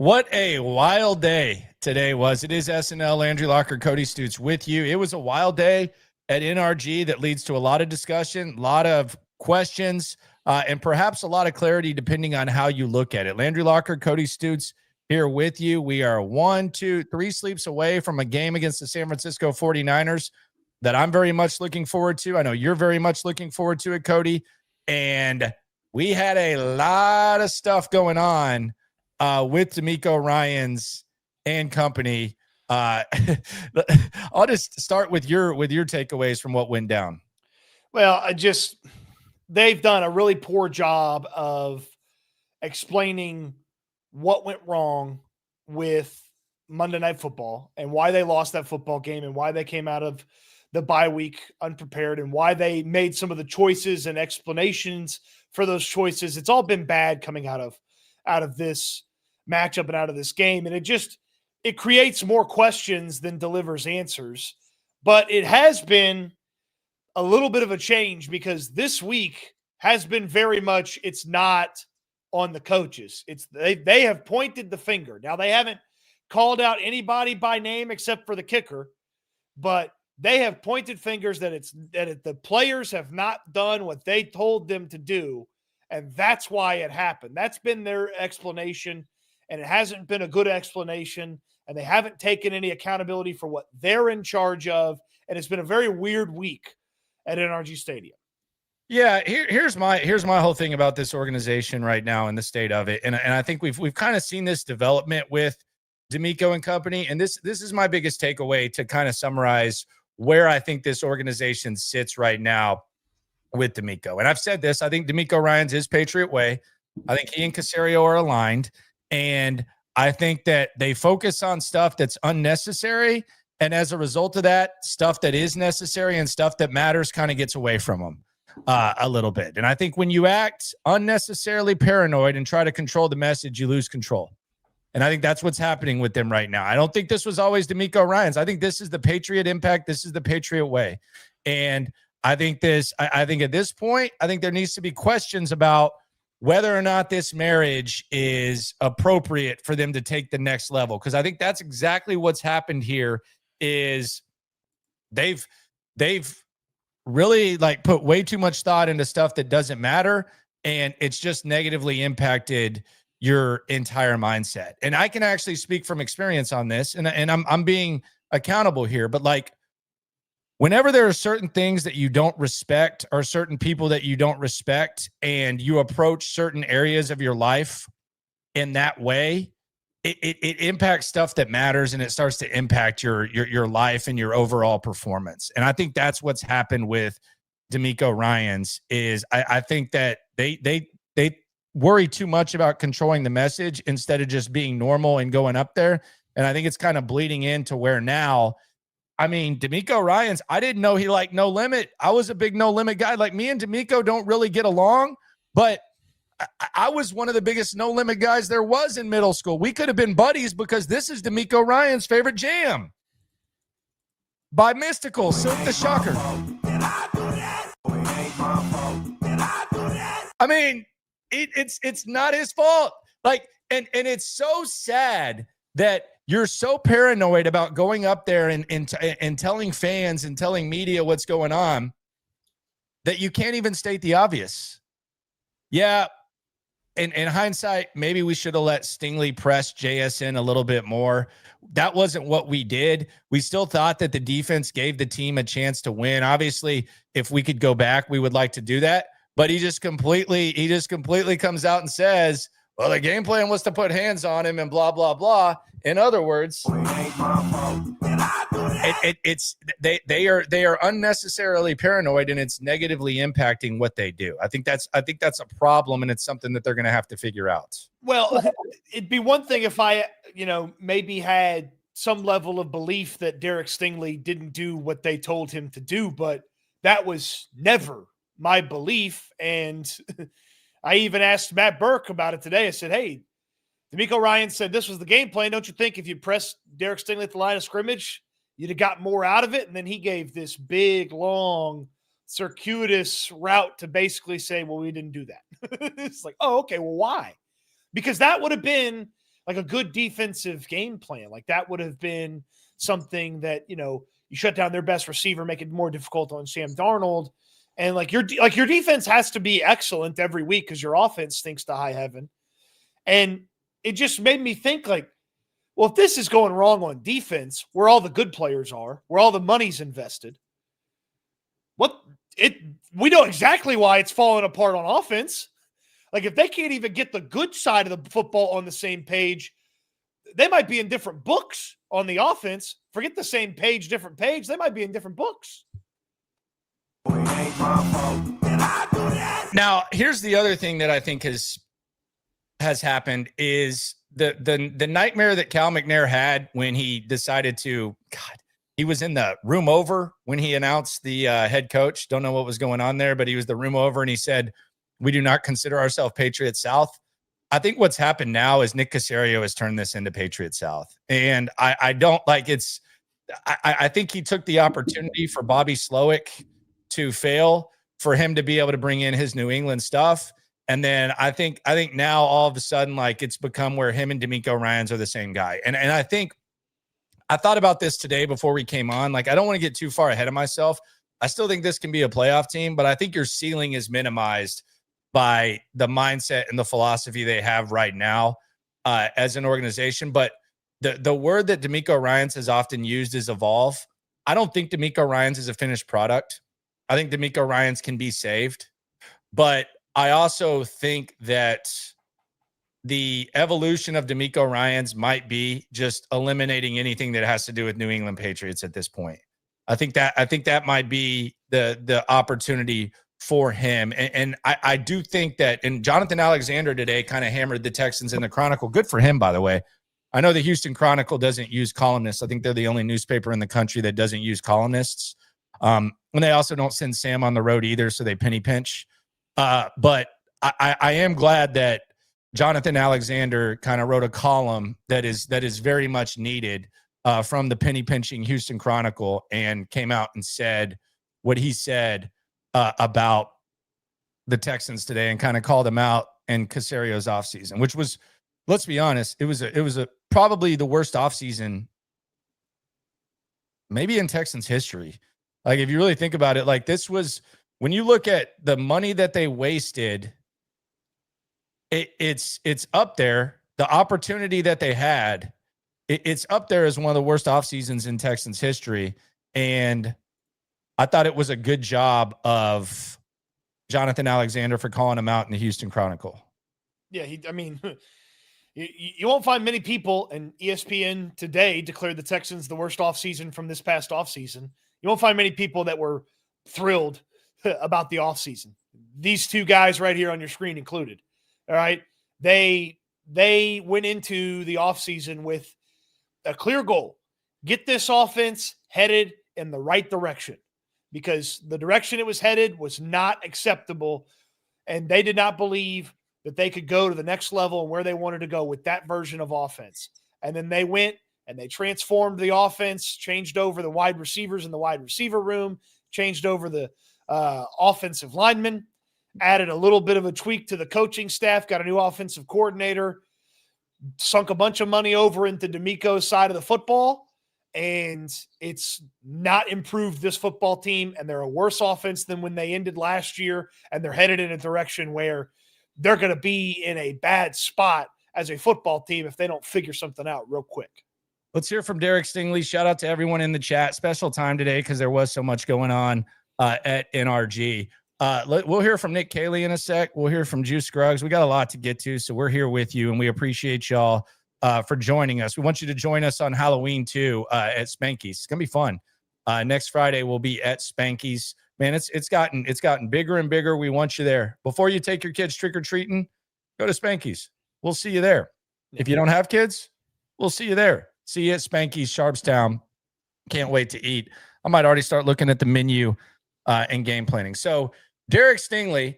What a wild day today was. It is SNL, Landry, Cody Stoots with you. It was a wild day at NRG that leads to a lot of discussion, a lot of questions, and perhaps a lot of clarity depending on how you look at it. Landry Cody Stoots here with you. We are 1, 2, 3 sleeps away from a game against the San Francisco 49ers that I'm very much looking forward to. I know you're very much looking forward to it, Cody. And we had a lot of stuff going on with DeMeco Ryans and company. I'll just start with your takeaways from what went down. Well, they've done a really poor job of explaining what went wrong with Monday Night Football and why they lost that football game and why they came out of the bye week unprepared and why they made some of the choices and explanations for those choices. It's all been bad coming out of this matchup and out of this game. And it creates more questions than delivers answers. But it has been a little bit of a change because this week has been very much, it's not on the coaches. They have pointed the finger. Now they haven't called out anybody by name except for the kicker, but they have pointed fingers that the players have not done what they told them to do. And that's why it happened. That's been their explanation. And it hasn't been a good explanation, and they haven't taken any accountability for what they're in charge of, and it's been a very weird week at NRG Stadium. Yeah, here's my whole thing about this organization right now and the state of it, and I think we've kind of seen this development with DeMeco and company, and this is my biggest takeaway to kind of summarize where I think this organization sits right now with DeMeco. And I've said this, I think DeMeco Ryans is Patriot way. I think he and Caserio are aligned. And I think that they focus on stuff that's unnecessary. And as a result of that, stuff that is necessary and stuff that matters kind of gets away from them a little bit. And I think when you act unnecessarily paranoid and try to control the message, you lose control. And I think that's what's happening with them right now. I don't think this was always DeMeco Ryans. I think this is the Patriot impact. This is the Patriot way. And I think I think at this point, I think there needs to be questions about whether or not this marriage is appropriate for them to take the next level. Because I think that's exactly what's happened here is they've really put way too much thought into stuff that doesn't matter. And it's just negatively impacted your entire mindset. And I can actually speak from experience on this, and I'm being accountable here, but whenever there are certain things that you don't respect or certain people that you don't respect and you approach certain areas of your life in that way, it impacts stuff that matters, and it starts to impact your life and your overall performance. And I think that's what's happened with DeMeco Ryans is I think that they worry too much about controlling the message instead of just being normal and going up there. And I think it's kind of bleeding into where now, I mean, DeMeco Ryans, I didn't know he liked No Limit. I was a big No Limit guy. Me and DeMeco don't really get along, but I was one of the biggest No Limit guys there was in middle school. We could have been buddies because this is DeMeco Ryans' favorite jam by Mystical, Silk the Shocker. I mean, it's not his fault. And it's so sad that you're so paranoid about going up there and telling fans and telling media what's going on that you can't even state the obvious. Yeah, in hindsight, maybe we should have let Stingley press JSN a little bit more. That wasn't what we did. We still thought that the defense gave the team a chance to win. Obviously, if we could go back, we would like to do that. But he just completely comes out and says, well, the game plan was to put hands on him and blah, blah, blah. In other words, they are unnecessarily paranoid, and it's negatively impacting what they do. I think that's a problem, and it's something that they're going to have to figure out. Well, it'd be one thing if I, maybe had some level of belief that Derek Stingley didn't do what they told him to do, but that was never my belief. And I even asked Matt Burke about it today. I said, hey, DeMeco Ryans said this was the game plan. Don't you think if you pressed Derek Stingley at the line of scrimmage, you'd have got more out of it? And then he gave this big, long, circuitous route to basically say, well, we didn't do that. It's like, oh, okay, well, why? Because that would have been like a good defensive game plan. Like that would have been something that, you shut down their best receiver, make it more difficult on Sam Darnold. And like your defense has to be excellent every week because your offense stinks to high heaven. And it just made me think like, well, if this is going wrong on defense, where all the good players are, where all the money's invested, we know exactly why it's falling apart on offense. Like if they can't even get the good side of the football on the same page, they might be in different books on the offense. Forget the same page, different page. They might be in different books. Now, here's the other thing that I think has happened is the nightmare that Cal McNair had when he decided to, he was in the room over when he announced the head coach. Don't know what was going on there, but he was the room over and he said, we do not consider ourselves Patriot South. I think what's happened now is Nick Caserio has turned this into Patriot South. And I don't like it's, I think he took the opportunity for Bobby Slowick to fail for him to be able to bring in his New England stuff. And then I think now all of a sudden, like it's become where him and D'Amico Ryans are the same guy. And I think I thought about this today before we came on. Like, I don't want to get too far ahead of myself. I still think this can be a playoff team, but I think your ceiling is minimized by the mindset and the philosophy they have right now as an organization. But the word that D'Amico Ryans has often used is evolve. I don't think D'Amico Ryans is a finished product. I think D'Amico Ryans can be saved. But I also think that the evolution of D'Amico Ryans might be just eliminating anything that has to do with New England Patriots at this point. I think that might be the opportunity for him. And I do think that, and Jonathan Alexander today kind of hammered the Texans in the Chronicle. Good for him, by the way. I know the Houston Chronicle doesn't use columnists. I think they're the only newspaper in the country that doesn't use columnists. And they also don't send Sam on the road either, so they penny pinch. But I am glad that Jonathan Alexander kind of wrote a column that is very much needed from the penny pinching Houston Chronicle and came out and said what he said about the Texans today and kind of called them out in Caserio's offseason, which was, let's be honest, it was a probably the worst offseason maybe in Texans history. Like, if you really think about it, like this was, when you look at the money that they wasted, it's up there. The opportunity that they had, it's up there as one of the worst off seasons in Texans history. And I thought it was a good job of Jonathan Alexander for calling him out in the Houston Chronicle. Yeah, you won't find many people, and ESPN today declared the Texans the worst offseason from this past offseason. You won't find many people that were thrilled about the offseason. These two guys right here on your screen included. All right. They went into the offseason with a clear goal. Get this offense headed in the right direction, because the direction it was headed was not acceptable. And they did not believe that they could go to the next level and where they wanted to go with that version of offense. And then they went and they transformed the offense, changed over the wide receivers in the wide receiver room, changed over the offensive linemen, added a little bit of a tweak to the coaching staff, got a new offensive coordinator, sunk a bunch of money over into D'Amico's side of the football, and it's not improved this football team, and they're a worse offense than when they ended last year, and they're headed in a direction where they're going to be in a bad spot as a football team if they don't figure something out real quick. Let's hear from Derek Stingley. Shout out to everyone in the chat. Special time today because there was so much going on at NRG. We'll hear from Nick Caley in a sec. We'll hear from Juice Scruggs. We got a lot to get to, so we're here with you, and we appreciate y'all for joining us. We want you to join us on Halloween too at Spanky's. It's gonna be fun. Next Friday we'll be at Spanky's. Man, it's gotten bigger and bigger. We want you there. Before you take your kids trick or treating, go to Spanky's. We'll see you there. If you don't have kids, we'll see you there. See you at Spanky's, Sharpstown. Can't wait to eat. I might already start looking at the menu and game planning. So Derek Stingley,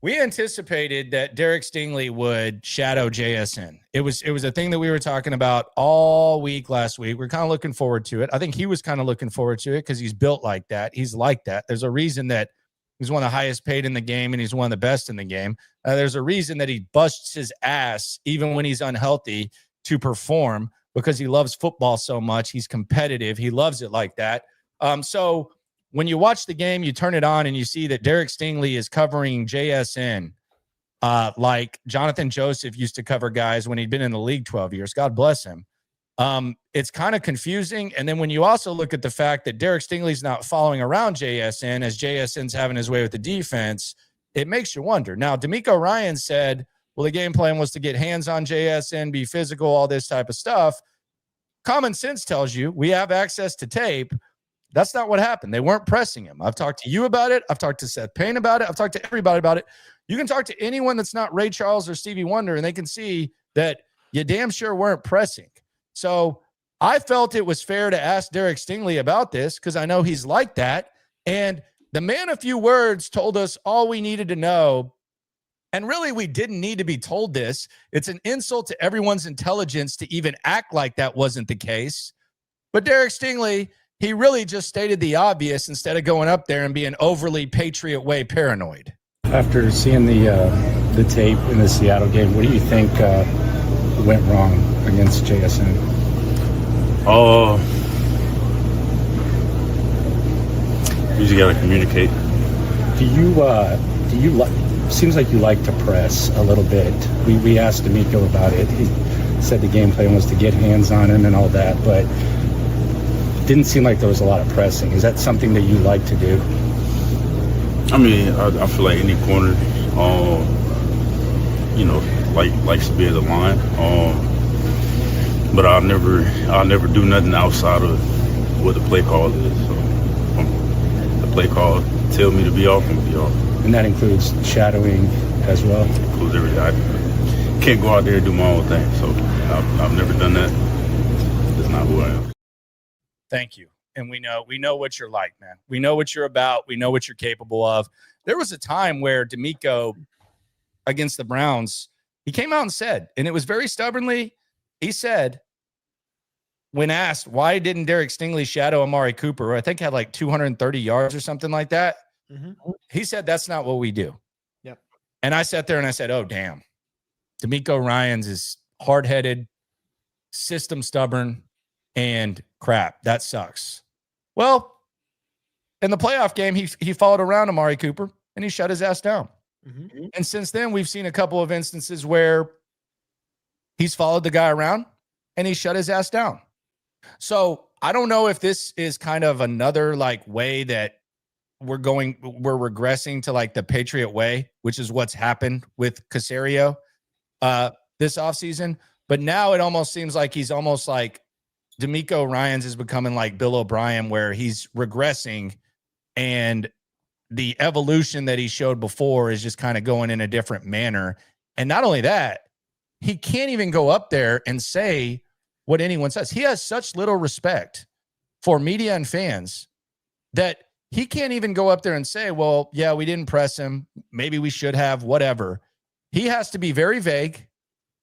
we anticipated that Derek Stingley would shadow JSN. It was a thing that we were talking about all week last week. We're kind of looking forward to it. I think he was kind of looking forward to it because he's built like that. He's like that. There's a reason that he's one of the highest paid in the game and he's one of the best in the game. There's a reason that he busts his ass even when he's unhealthy to perform because he loves football so much. He's competitive. He loves it like that. So when you watch the game, you turn it on and you see that Derek Stingley is covering JSN like Jonathan Joseph used to cover guys when he'd been in the league 12 years. God bless him. It's kind of confusing. And then when you also look at the fact that Derek Stingley's not following around JSN as JSN's having his way with the defense, it makes you wonder. Now, D'Amico Ryans said, well, the game plan was to get hands on JSN, be physical, all this type of stuff. Common sense tells you we have access to tape. That's not what happened. They weren't pressing him. I've talked to you about it. I've talked to Seth Payne about it. I've talked to everybody about it. You can talk to anyone that's not Ray Charles or Stevie Wonder, and they can see that you damn sure weren't pressing. So I felt it was fair to ask Derek Stingley about this because I know he's like that. And the man of few words told us all we needed to know. And really, we didn't need to be told this. It's an insult to everyone's intelligence to even act like that wasn't the case. But Derek Stingley, he really just stated the obvious instead of going up there and being overly Patriot way paranoid. After seeing the tape in the Seattle game, what do you think went wrong against JSN? You just gotta communicate. Do you like? Seems like you like to press a little bit. We asked D'Amico about it. He said the game plan was to get hands on him and all that, but didn't seem like there was a lot of pressing. Is that something that you like to do? I mean, I feel like any corner, likes to be at the line. But I'll never do nothing outside of what the play call is. So the play call tell me to be off and be off. And that includes shadowing as well? Includes everything. I can't go out there and do my own thing. So I've never done that. That's not who I am. Thank you. And we know what you're like, man. We know what you're about. We know what you're capable of. There was a time where D'Amico against the Browns, he came out and said, and it was very stubbornly, he said, when asked, why didn't Derek Stingley shadow Amari Cooper, who I think had like 230 yards or something like that? Mm-hmm. He said, that's not what we do. Yep. And I sat there and I said, oh, damn. D'Amico Ryans is hard-headed, system stubborn, and crap. That sucks. Well, in the playoff game, he followed around Amari Cooper, and he shut his ass down. Mm-hmm. And since then, we've seen a couple of instances where he's followed the guy around, and he shut his ass down. So I don't know if this is kind of another like way that we're regressing to like the Patriot way, which is what's happened with Caserio this offseason. But now it almost seems like he's almost like D'Amico Ryans is becoming like Bill O'Brien, where he's regressing and the evolution that he showed before is just kind of going in a different manner. And not only that, he can't even go up there and say what anyone says. He has such little respect for media and fans that he can't even go up there and say, well, yeah, we didn't press him. Maybe we should have, whatever. He has to be very vague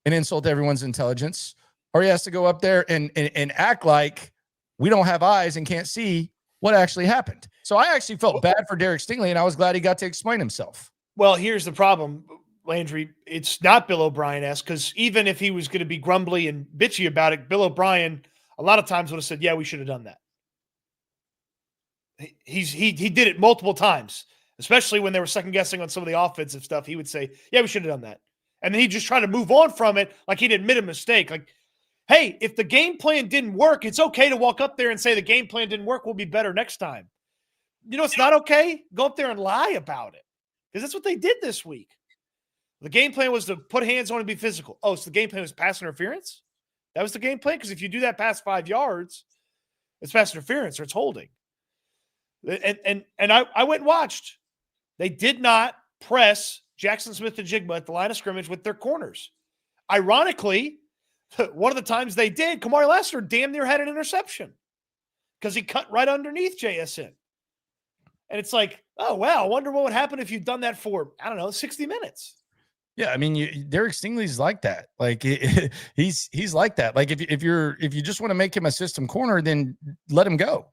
and insult everyone's intelligence, or he has to go up there and act like we don't have eyes and can't see what actually happened. So I actually felt bad for Derek Stingley, and I was glad he got to explain himself. Well, here's the problem, Landry. It's not Bill O'Brien-esque, because even if he was going to be grumbly and bitchy about it, Bill O'Brien a lot of times would have said, yeah, we should have done that. He did it multiple times, especially when they were second guessing on some of the offensive stuff. He would say, yeah, we should have done that. And then he'd just try to move on from it like he'd admit a mistake. Like, hey, if the game plan didn't work, it's okay to walk up there and say the game plan didn't work. We'll be better next time. You know, it's not okay. Go up there and lie about it, because that's what they did this week. The game plan was to put hands on and be physical. Oh, so the game plan was pass interference? That was the game plan? Because if you do that past 5 yards, it's pass interference or it's holding. And I went and watched. They did not press Jackson Smith-Njigba at the line of scrimmage with their corners. Ironically, one of the times they did, Kamari Lassiter damn near had an interception because he cut right underneath JSN. And it's like, oh, wow, I wonder what would happen if you'd done that for, 60 minutes. Yeah, I mean, Derek Stingley's like that. Like he's like that. Like if you just want to make him a system corner, then let him go.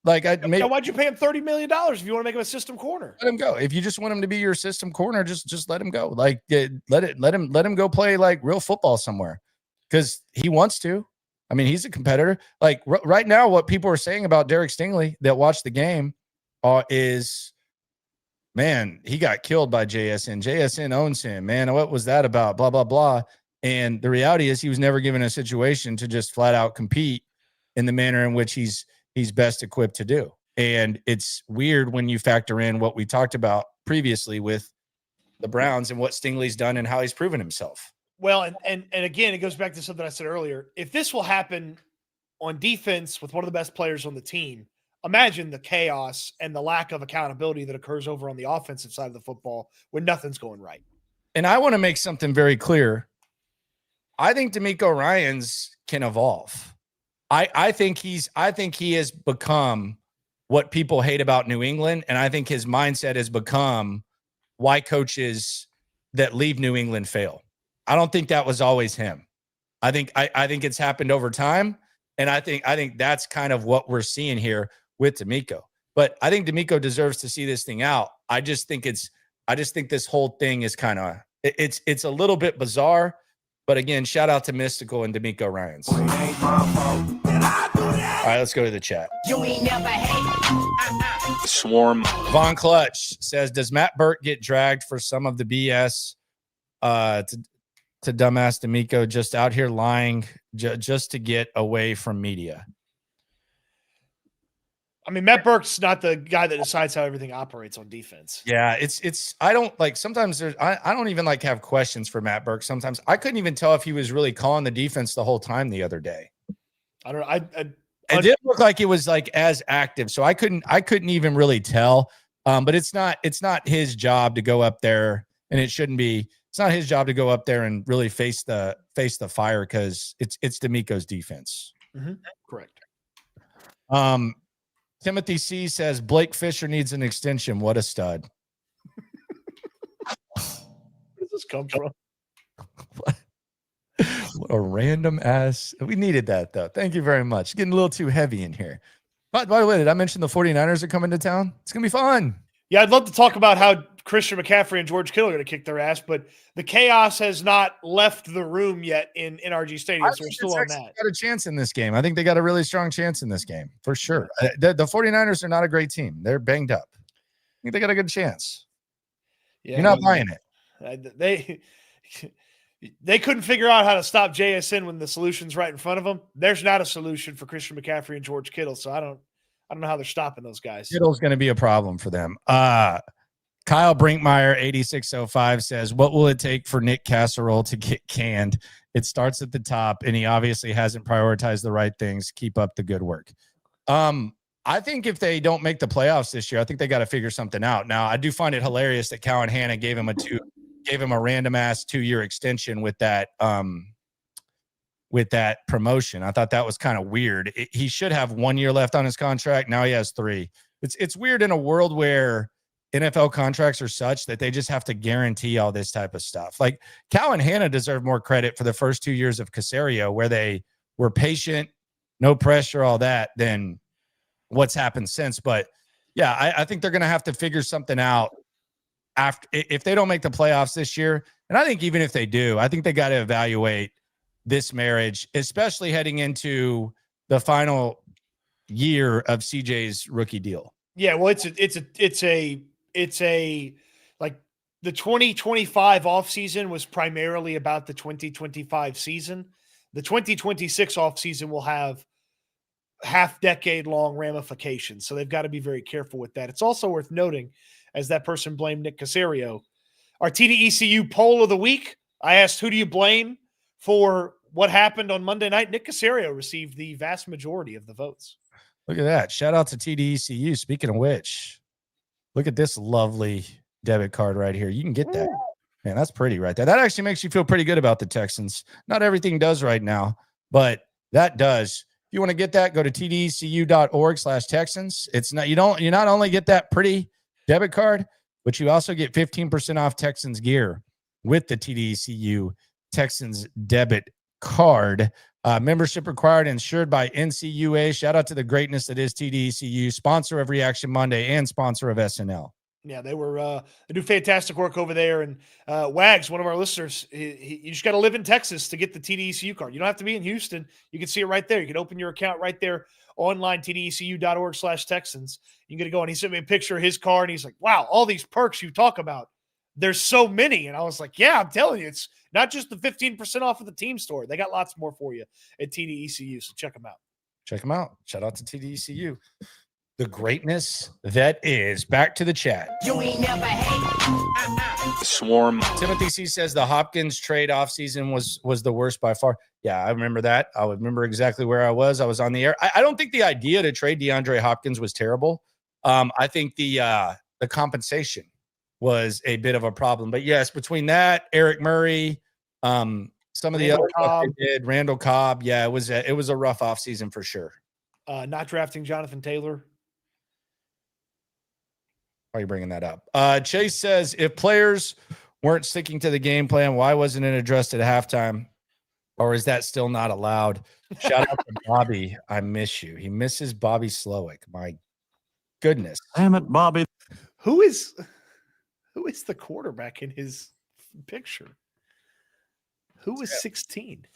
Like why'd you pay him $30 million if you want to make him a system corner? Let him go. If you just want him to be your system corner, just let him go. Like let him go play like real football somewhere. because he wants to. I mean, he's a competitor. Like right now, what people are saying about Derek Stingley that watched the game is, man, he got killed by JSN. JSN owns him, man. What was that about? Blah, blah, blah. And the reality is he was never given a situation to just flat out compete in the manner in which he's best equipped to do. And it's weird when you factor in what we talked about previously with the Browns and what Stingley's done and how he's proven himself. Well, and again, it goes back to something I said earlier. If this will happen on defense with one of the best players on the team, imagine the chaos and the lack of accountability that occurs over on the offensive side of the football when nothing's going right. And I want to make something very clear. I think DeMeco Ryans can evolve. I think he has become what people hate about New England, and I think his mindset has become why coaches that leave New England fail. I don't think that was always him. I think it's happened over time, and I think that's kind of what we're seeing here with DeMeco. But I think DeMeco deserves to see this thing out. I just think this whole thing is kind of it's a little bit bizarre. But again, shout out to Mystical and DeMeco Ryans. All right, let's go to the chat. You ain't never hate. Swarm. Von Clutch says, does Matt Burke get dragged for some of the BS to dumbass DeMeco just out here lying just to get away from media? I mean, Matt Burke's not the guy that decides how everything operates on defense. Yeah, it's I don't like sometimes I don't even like have questions for Matt Burke. Sometimes I couldn't even tell if he was really calling the defense the whole time the other day. I don't know. It didn't look like it was like as active, so I couldn't even really tell. But it's not his job to go up there, and it shouldn't be. It's not his job to go up there and really face the fire because it's DeMeco's defense. Mm-hmm. Correct. Timothy C says Blake Fisher needs an extension. What a stud. Where does this come from? What a random ass. We needed that, though. Thank you very much. Getting a little too heavy in here. By the way, did I mention the 49ers are coming to town? It's going to be fun. Yeah, I'd love to talk about how Christian McCaffrey and George Kittle are going to kick their ass, but the chaos has not left the room yet in NRG Stadium, so we're still on that. Got a chance in this game. I think they got a really strong chance in this game, for sure. The 49ers are not a great team. They're banged up. I think they got a good chance. Yeah, you're not buying it. They couldn't figure out how to stop JSN when the solution's right in front of them. There's not a solution for Christian McCaffrey and George Kittle, so I don't know how they're stopping those guys. Kittle's going to be a problem for them. Kyle Brinkmeyer, 8605 says, what will it take for Nick Casserole to get canned? It starts at the top, and he obviously hasn't prioritized the right things. Keep up the good work. I think if they don't make the playoffs this year, I think they got to figure something out. Now, I do find it hilarious that Cal and Hannah gave him a random ass 2-year extension with that promotion. I thought that was kind of weird. He should have 1 year left on his contract. Now he has 3. It's weird in a world where NFL contracts are such that they just have to guarantee all this type of stuff. Like Cal and Hannah deserve more credit for the first 2 years of Caserio, where they were patient, no pressure, all that, than what's happened since. But yeah, I think they're going to have to figure something out after, if they don't make the playoffs this year. And I think even if they do, I think they got to evaluate this marriage, especially heading into the final year of CJ's rookie deal. Yeah, well, it's a like the 2025 offseason was primarily about the 2025 season. The 2026 offseason will have half-decade-long ramifications, so they've got to be very careful with that. It's also worth noting, as that person blamed Nick Caserio, our TDECU poll of the week, I asked, who do you blame for what happened on Monday night? Nick Caserio received the vast majority of the votes. Look at that. Shout out to TDECU. Speaking of which, look at this lovely debit card right here. You can get that. Man, that's pretty right there. That actually makes you feel pretty good about the Texans. Not everything does right now, but that does. If you want to get that, go to tdcu.org/Texans. It's not, you not only get that pretty debit card, but you also get 15% off Texans gear with the TDECU Texans debit card. Membership required, insured by NCUA. Shout out to the greatness that is TDECU, sponsor of Reaction Monday and sponsor of SNL. Yeah, they do fantastic work over there. And Wags, one of our listeners, you just got to live in Texas to get the TDECU card. You don't have to be in Houston. You can see it right there. You can open your account right there online, tdecu.org/Texans. You can go, and he sent me a picture of his card, and he's like, wow, all these perks you talk about. There's so many. And I was like, yeah, I'm telling you, it's not just the 15% off of the team store. They got lots more for you at TDECU, so check them out. Check them out. Shout out to TDECU. The greatness that is. Back to the chat. You ain't never hate. Swarm. Timothy C says the Hopkins trade offseason was the worst by far. Yeah, I remember that. I remember exactly where I was. I was on the air. I don't think the idea to trade DeAndre Hopkins was terrible. I think the compensation was a bit of a problem. But yes, between that, Eric Murray, some of the other stuff they did, Randall Cobb. Yeah, it was a rough offseason for sure. Not drafting Jonathan Taylor. Why are you bringing that up? Chase says, if players weren't sticking to the game plan, why wasn't it addressed at halftime? Or is that still not allowed? Shout out to Bobby. I miss you. He misses Bobby Slowick. My goodness. Damn it, Bobby. Who is the quarterback in his picture? Who is 16?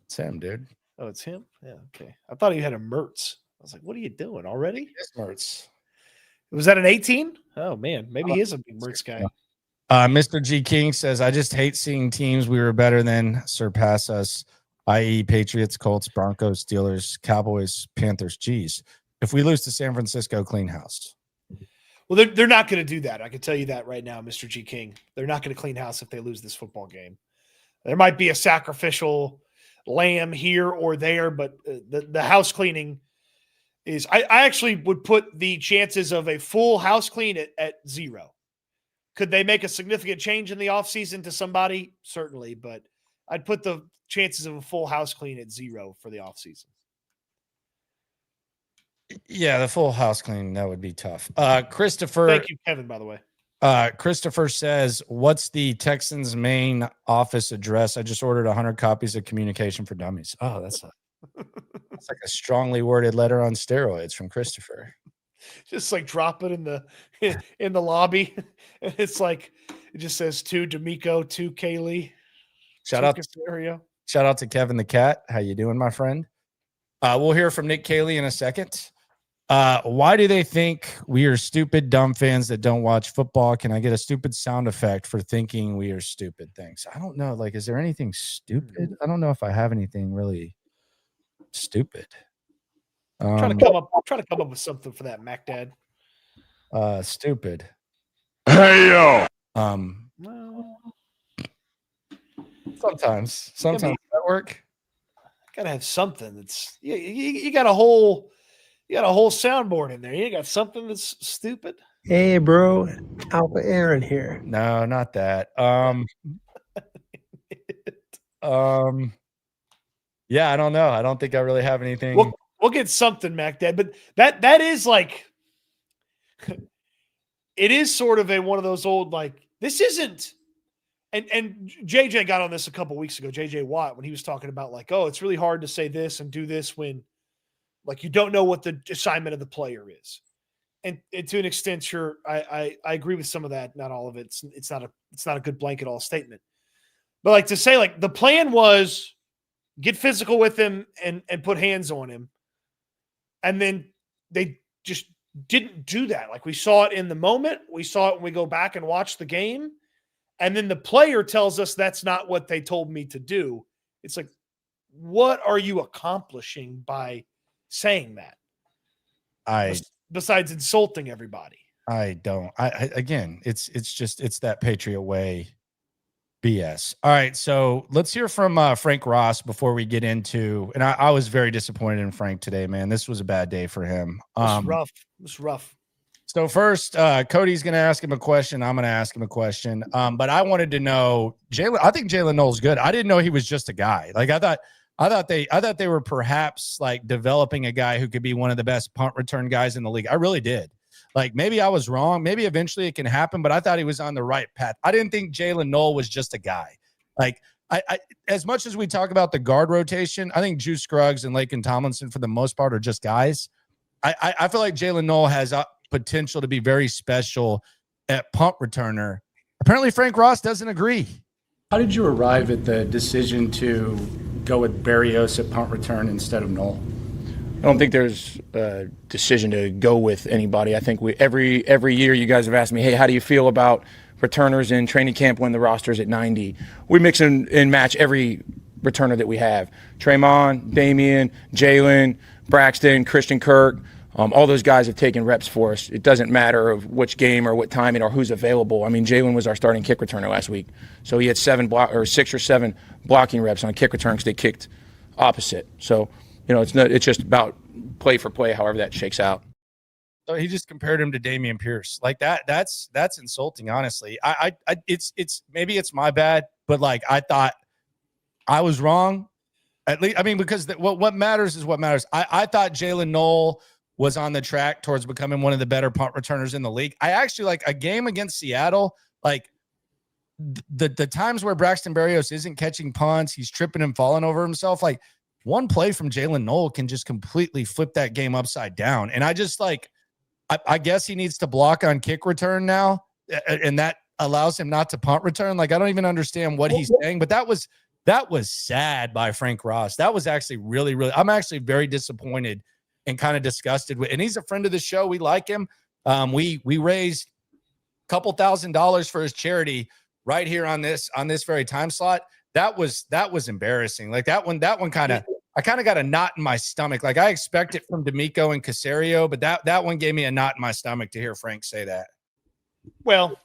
It's him, dude. Oh, it's him? Yeah, okay. I thought he had a Mertz. I was like, what are you doing already? It's Mertz. Was that an 18? Oh, man. Maybe he is a big Mertz guy. Mr. G. King says, I just hate seeing teams we were better than surpass us, i.e. Patriots, Colts, Broncos, Steelers, Cowboys, Panthers. Geez. If we lose to San Francisco, clean house. Well, they're not going to do that. I can tell you that right now, Mr. G. King. They're not going to clean house if they lose this football game. There might be a sacrificial lamb here or there, but the house cleaning is – I actually would put the chances of a full house clean at 0. Could they make a significant change in the offseason to somebody? Certainly, but I'd put the chances of a full house clean at 0 for the offseason. Yeah, the full house clean, that would be tough. Christopher. Thank you, Kevin, by the way. Christopher says, what's the Texans main office address? I just ordered 100 copies of Communication for Dummies. Oh, that's like a strongly worded letter on steroids from Christopher. Just like drop it in the lobby. And it's like, it just says to D'Amico, to Caley. Shout out to Kevin the Cat. How you doing, my friend? We'll hear from Nick Caley in a second. Why do they think we are stupid, dumb fans that don't watch football? Can I get a stupid sound effect for thinking we are stupid? Thanks. I don't know. Like, is there anything stupid? I don't know if I have anything really stupid. Try to come up with something for that, Mac Dad. Stupid. Hey, yo. Well, Sometimes that work. Gotta have something that's you got a whole soundboard in there. You got something that's stupid. Hey, bro, Alpha Aaron here. No, not that. Yeah, I don't know. I don't think I really have anything. We'll get something, Mac Dad, but that is like it is sort of one of those old, like, this isn't. And JJ got on this a couple weeks ago, JJ Watt, when he was talking about, like, oh, it's really hard to say this and do this when, like, you don't know what the assignment of the player is. And to an extent, sure, I agree with some of that. Not all of it. It's not a good blanket all statement. But, like, to say, like, the plan was get physical with him and put hands on him. And then they just didn't do that. Like, we saw it in the moment. We saw it when we go back and watch the game. And then the player tells us that's not what they told me to do. It's like, what are you accomplishing by saying that? Besides insulting everybody. Again, it's that Patriot way BS. All right. So let's hear from Frank Ross before we get into, and I was very disappointed in Frank today, man. This was a bad day for him. It was rough. So first, Cody's going to ask him a question. I'm going to ask him a question. But I wanted to know, I think Jalen Noel's good. I didn't know he was just a guy. Like, I thought they were perhaps like developing a guy who could be one of the best punt return guys in the league. I really did. Like, maybe I was wrong. Maybe eventually it can happen, but I thought he was on the right path. I didn't think Jalen Noel was just a guy. Like, I as much as we talk about the guard rotation, I think Juice Scruggs and Laken Tomlinson, for the most part, are just guys. I feel like Jalen Noel has potential to be very special at punt returner. Apparently Frank Ross doesn't agree. How did you arrive at the decision to go with Berrios at punt return instead of Knoll? I don't think there's a decision to go with anybody. I think every year you guys have asked me, hey, how do you feel about returners in training camp when the roster's at 90? We mix and match every returner that we have. Tremon, Damian, Jalen, Braxton, Christian Kirk, all those guys have taken reps for us. It doesn't matter of which game or what timing or who's available. I mean, Jalen was our starting kick returner last week. So he had 6 or 7 blocking reps on kick return because they kicked opposite. So, it's just about play for play, however that shakes out. So he just compared him to Dameon Pierce. Like that's insulting, honestly. It's maybe it's my bad, but like I thought I was wrong. At least, I mean, because what matters is what matters. I thought Jalen Knoll was on the track towards becoming one of the better punt returners in the league. I actually like a game against Seattle, like the times where Braxton Berrios isn't catching punts, he's tripping and falling over himself. Like one play from Jalen Knoll can just completely flip that game upside down. And I just like, I guess he needs to block on kick return now, and that allows him not to punt return. Like, I don't even understand what he's saying, but that was sad by Frank Ross. That was actually really, really, I'm actually very disappointed and kind of disgusted with, and he's a friend of the show. We like him. We raised a couple $1,000s for his charity right here on this very time slot. That was embarrassing. Like that one kind of, I kind of got a knot in my stomach. Like I expect it from D'Amico and Caserio, but that one gave me a knot in my stomach to hear Frank say that. Well,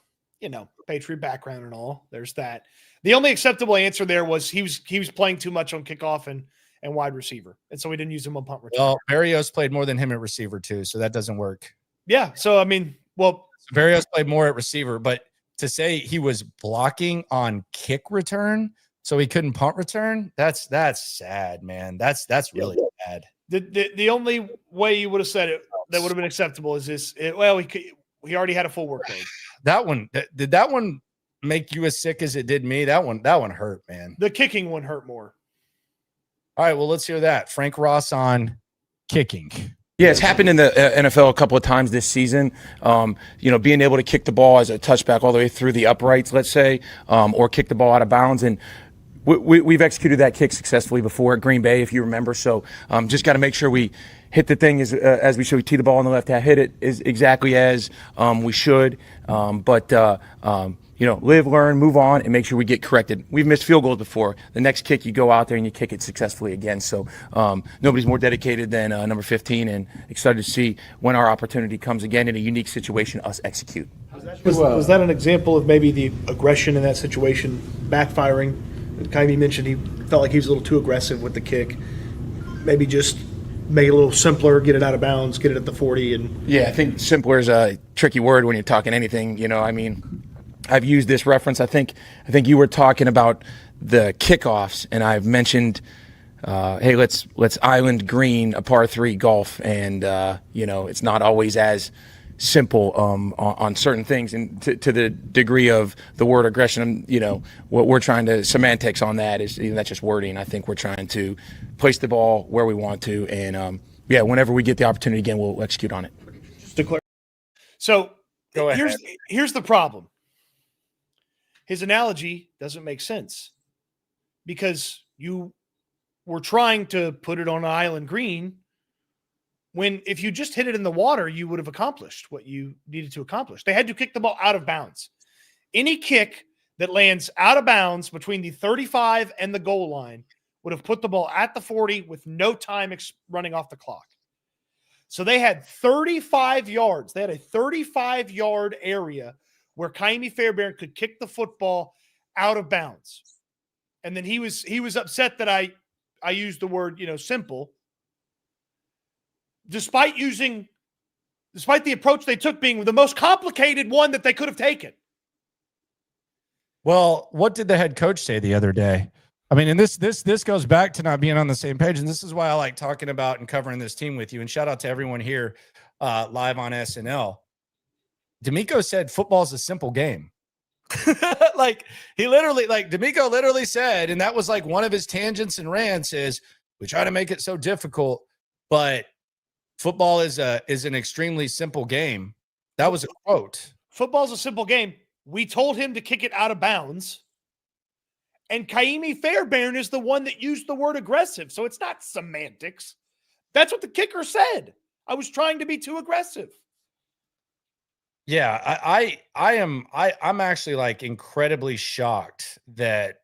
Patriot background and all. There's that. The only acceptable answer there was he was playing too much on kickoff and wide receiver, and so we didn't use him on punt return. Well, Berrios played more than him at receiver too, so that doesn't work. Yeah. So I mean, Berrios played more at receiver, but to say he was blocking on kick return, so he couldn't punt return. That's sad, man. That's really bad. The only way you would have said it that would have been acceptable is this. He already had a full workload. That one did that one make you as sick as it did me? That one hurt, man. The kicking one hurt more. All right, well, let's hear that. Frank Ross on kicking. Yeah, it's happened in the NFL a couple of times this season. Being able to kick the ball as a touchback all the way through the uprights, let's say, or kick the ball out of bounds. And we've executed that kick successfully before at Green Bay, if you remember. So just got to make sure we hit the thing as we should. We tee the ball on the left hand, hit it is exactly as we should. Live, learn, move on, and make sure we get corrected. We've missed field goals before. The next kick, you go out there and you kick it successfully again. So nobody's more dedicated than number 15, and excited to see when our opportunity comes again in a unique situation, us execute. Was that an example of maybe the aggression in that situation backfiring? Kylie mentioned he felt like he was a little too aggressive with the kick. Maybe just make it a little simpler, get it out of bounds, get it at the 40. And yeah, I think simpler is a tricky word when you're talking anything. I've used this reference. I think you were talking about the kickoffs, and I've mentioned, hey, let's island green a par 3 golf, and it's not always as simple on certain things, and to the degree of the word aggression. What we're trying to semantics on that is that's just wording. I think we're trying to place the ball where we want to, and whenever we get the opportunity again, we'll execute on it. Just to clarify. So Go ahead. Here's the problem. His analogy doesn't make sense because you were trying to put it on an island green when if you just hit it in the water, you would have accomplished what you needed to accomplish. They had to kick the ball out of bounds. Any kick that lands out of bounds between the 35 and the goal line would have put the ball at the 40 with no time running off the clock. So they had 35 yards. They had a 35-yard area where Kaimi Fairbairn could kick the football out of bounds. And then he was upset that I used the word, simple. Despite the approach they took being the most complicated one that they could have taken. Well, what did the head coach say the other day? I mean, and this goes back to not being on the same page. And this is why I like talking about and covering this team with you. And shout out to everyone here live on SNL. D'Amico said football's a simple game. D'Amico literally said, and that was like one of his tangents and rants is we try to make it so difficult, but Football is an extremely simple game. That was a quote. Football's a simple game. We told him to kick it out of bounds. And Kaimi Fairbairn is the one that used the word aggressive. So it's not semantics. That's what the kicker said. I was trying to be too aggressive. Yeah, I'm actually like incredibly shocked that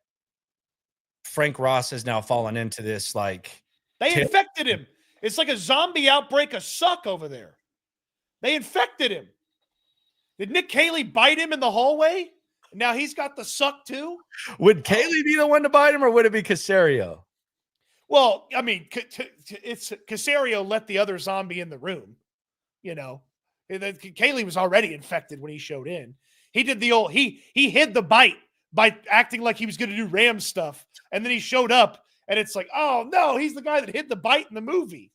Frank Ross has now fallen into this like They infected him. It's like a zombie outbreak of suck over there. They infected him. Did Nick Caley bite him in the hallway? Now he's got the suck too. Would Caley be the one to bite him, or would it be Caserio? Well, I mean, it's Caserio let the other zombie in the room. You know, Caley was already infected when he showed in. He did the old he hid the bite by acting like he was going to do Ram stuff, and then he showed up, and it's like, oh no, he's the guy that hid the bite in the movie.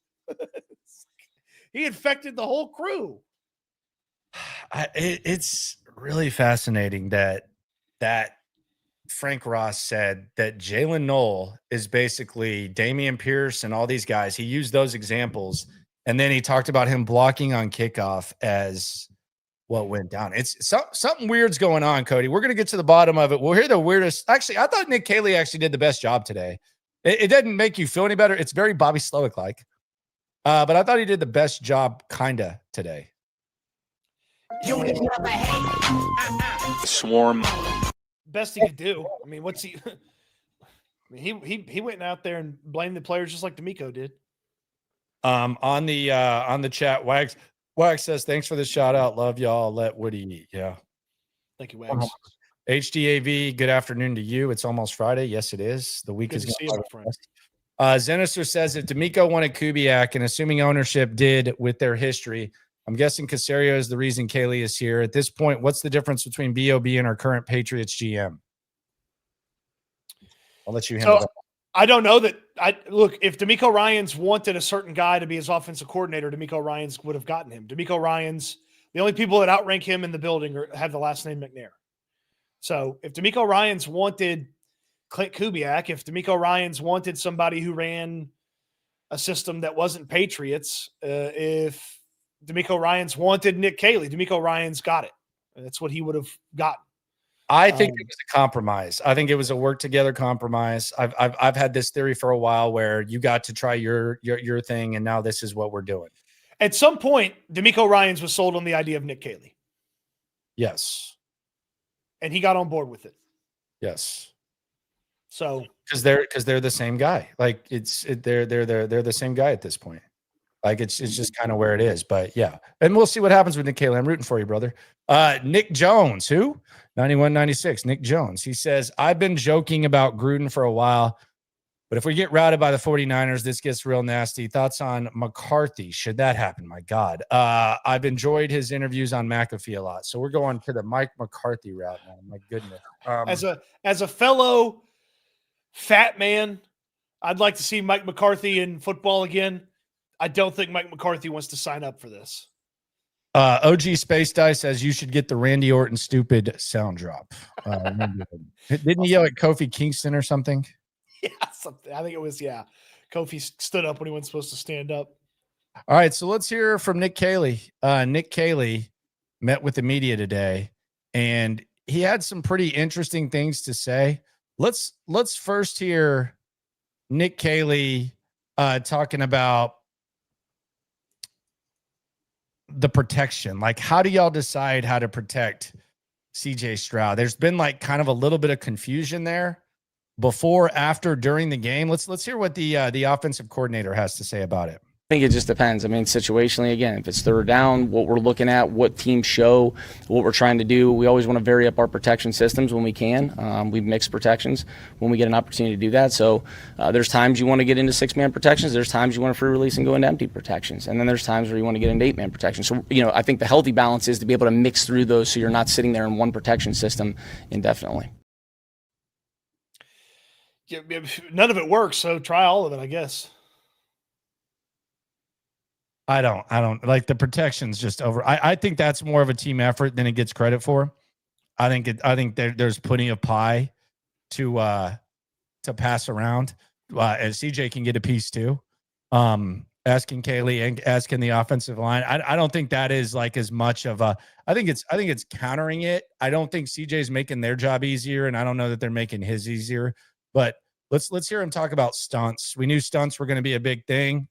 He infected the whole crew. It's really fascinating that Frank Ross said that Jalen Knoll is basically Damian Pierce and all these guys. He used those examples, and then he talked about him blocking on kickoff as what went down. It's something weird's going on, Cody. We're going to get to the bottom of it. We'll hear the weirdest. Actually, I thought Nick Caley actually did the best job today. It doesn't make you feel any better. It's very Bobby Slowick-like. But I thought he did the best job kind of today. Swarm. Best he could do. I mean, what's he? I mean, he went out there and blamed the players just like D'Amico did. On the chat, Wags says thanks for the shout out. Love y'all. Let Woody eat. Yeah. Thank you, Wags. HDAV. Good afternoon to you. It's almost Friday. Yes, it is. The week Good is to see you, going my friend. Zenister says if D'Amico wanted Kubiak and assuming ownership did with their history, I'm guessing Caserio is the reason Caley is here. At this point, what's the difference between BOB and our current Patriots GM? I'll let you handle that. I don't know that. Look, if D'Amico Ryans wanted a certain guy to be his offensive coordinator, D'Amico Ryans would have gotten him. D'Amico Ryans, the only people that outrank him in the building have the last name McNair. So if D'Amico Ryans wanted Clint Kubiak, if D'Amico Ryans wanted somebody who ran a system that wasn't Patriots, if D'Amico Ryans wanted Nick Caley, D'Amico Ryans got it. That's what he would have gotten. I think it was a compromise. I think it was a work together compromise. I've had this theory for a while where you got to try your thing, and now this is what we're doing. At some point, D'Amico Ryans was sold on the idea of Nick Caley. Yes. And he got on board with it. Yes. So because they're the same guy. Like they're the same guy at this point. Like it's just kind of where it is. But yeah, and we'll see what happens with Nick Caley. I'm rooting for you, brother. Nick Jones, who 9196. Nick Jones. He says, I've been joking about Gruden for a while, but if we get routed by the 49ers, this gets real nasty. Thoughts on McCarthy? Should that happen? My God. I've enjoyed his interviews on McAfee a lot. So we're going to the Mike McCarthy route now. My goodness. As a fellow fat man, I'd like to see Mike McCarthy in football again. I don't think Mike McCarthy wants to sign up for this. OG Space Dice says you should get the Randy Orton stupid sound drop. Didn't he yell at Kofi Kingston or something? Yeah, something. I think it was, yeah. Kofi stood up when he wasn't supposed to stand up. All right, so let's hear from Nick Caley. Nick Caley met with the media today, and he had some pretty interesting things to say. Let's first hear Nick Caley talking about the protection. Like, how do y'all decide how to protect CJ Stroud? There's been like kind of a little bit of confusion there before, after, during the game. Let's hear what the offensive coordinator has to say about it. I think it just depends. I mean, situationally, again, if it's third down, what we're looking at, what teams show, what we're trying to do, we always want to vary up our protection systems when we can. We mix protections when we get an opportunity to do that. So there's times you want to get into 6-man protections. There's times you want to free release and go into empty protections. And then there's times where you want to get into 8-man protections. So, I think the healthy balance is to be able to mix through those so you're not sitting there in one protection system indefinitely. Yeah, none of it works, so try all of it, I guess. I don't like the protection's just over. I think that's more of a team effort than it gets credit for. I think there's plenty of pie to pass around. And CJ can get a piece too. I asking Caley and asking the offensive line. I don't think that is like as much of a, I think it's countering it. I don't think CJ's making their job easier, and I don't know that they're making his easier, but let's hear him talk about stunts. We knew stunts were going to be a big thing.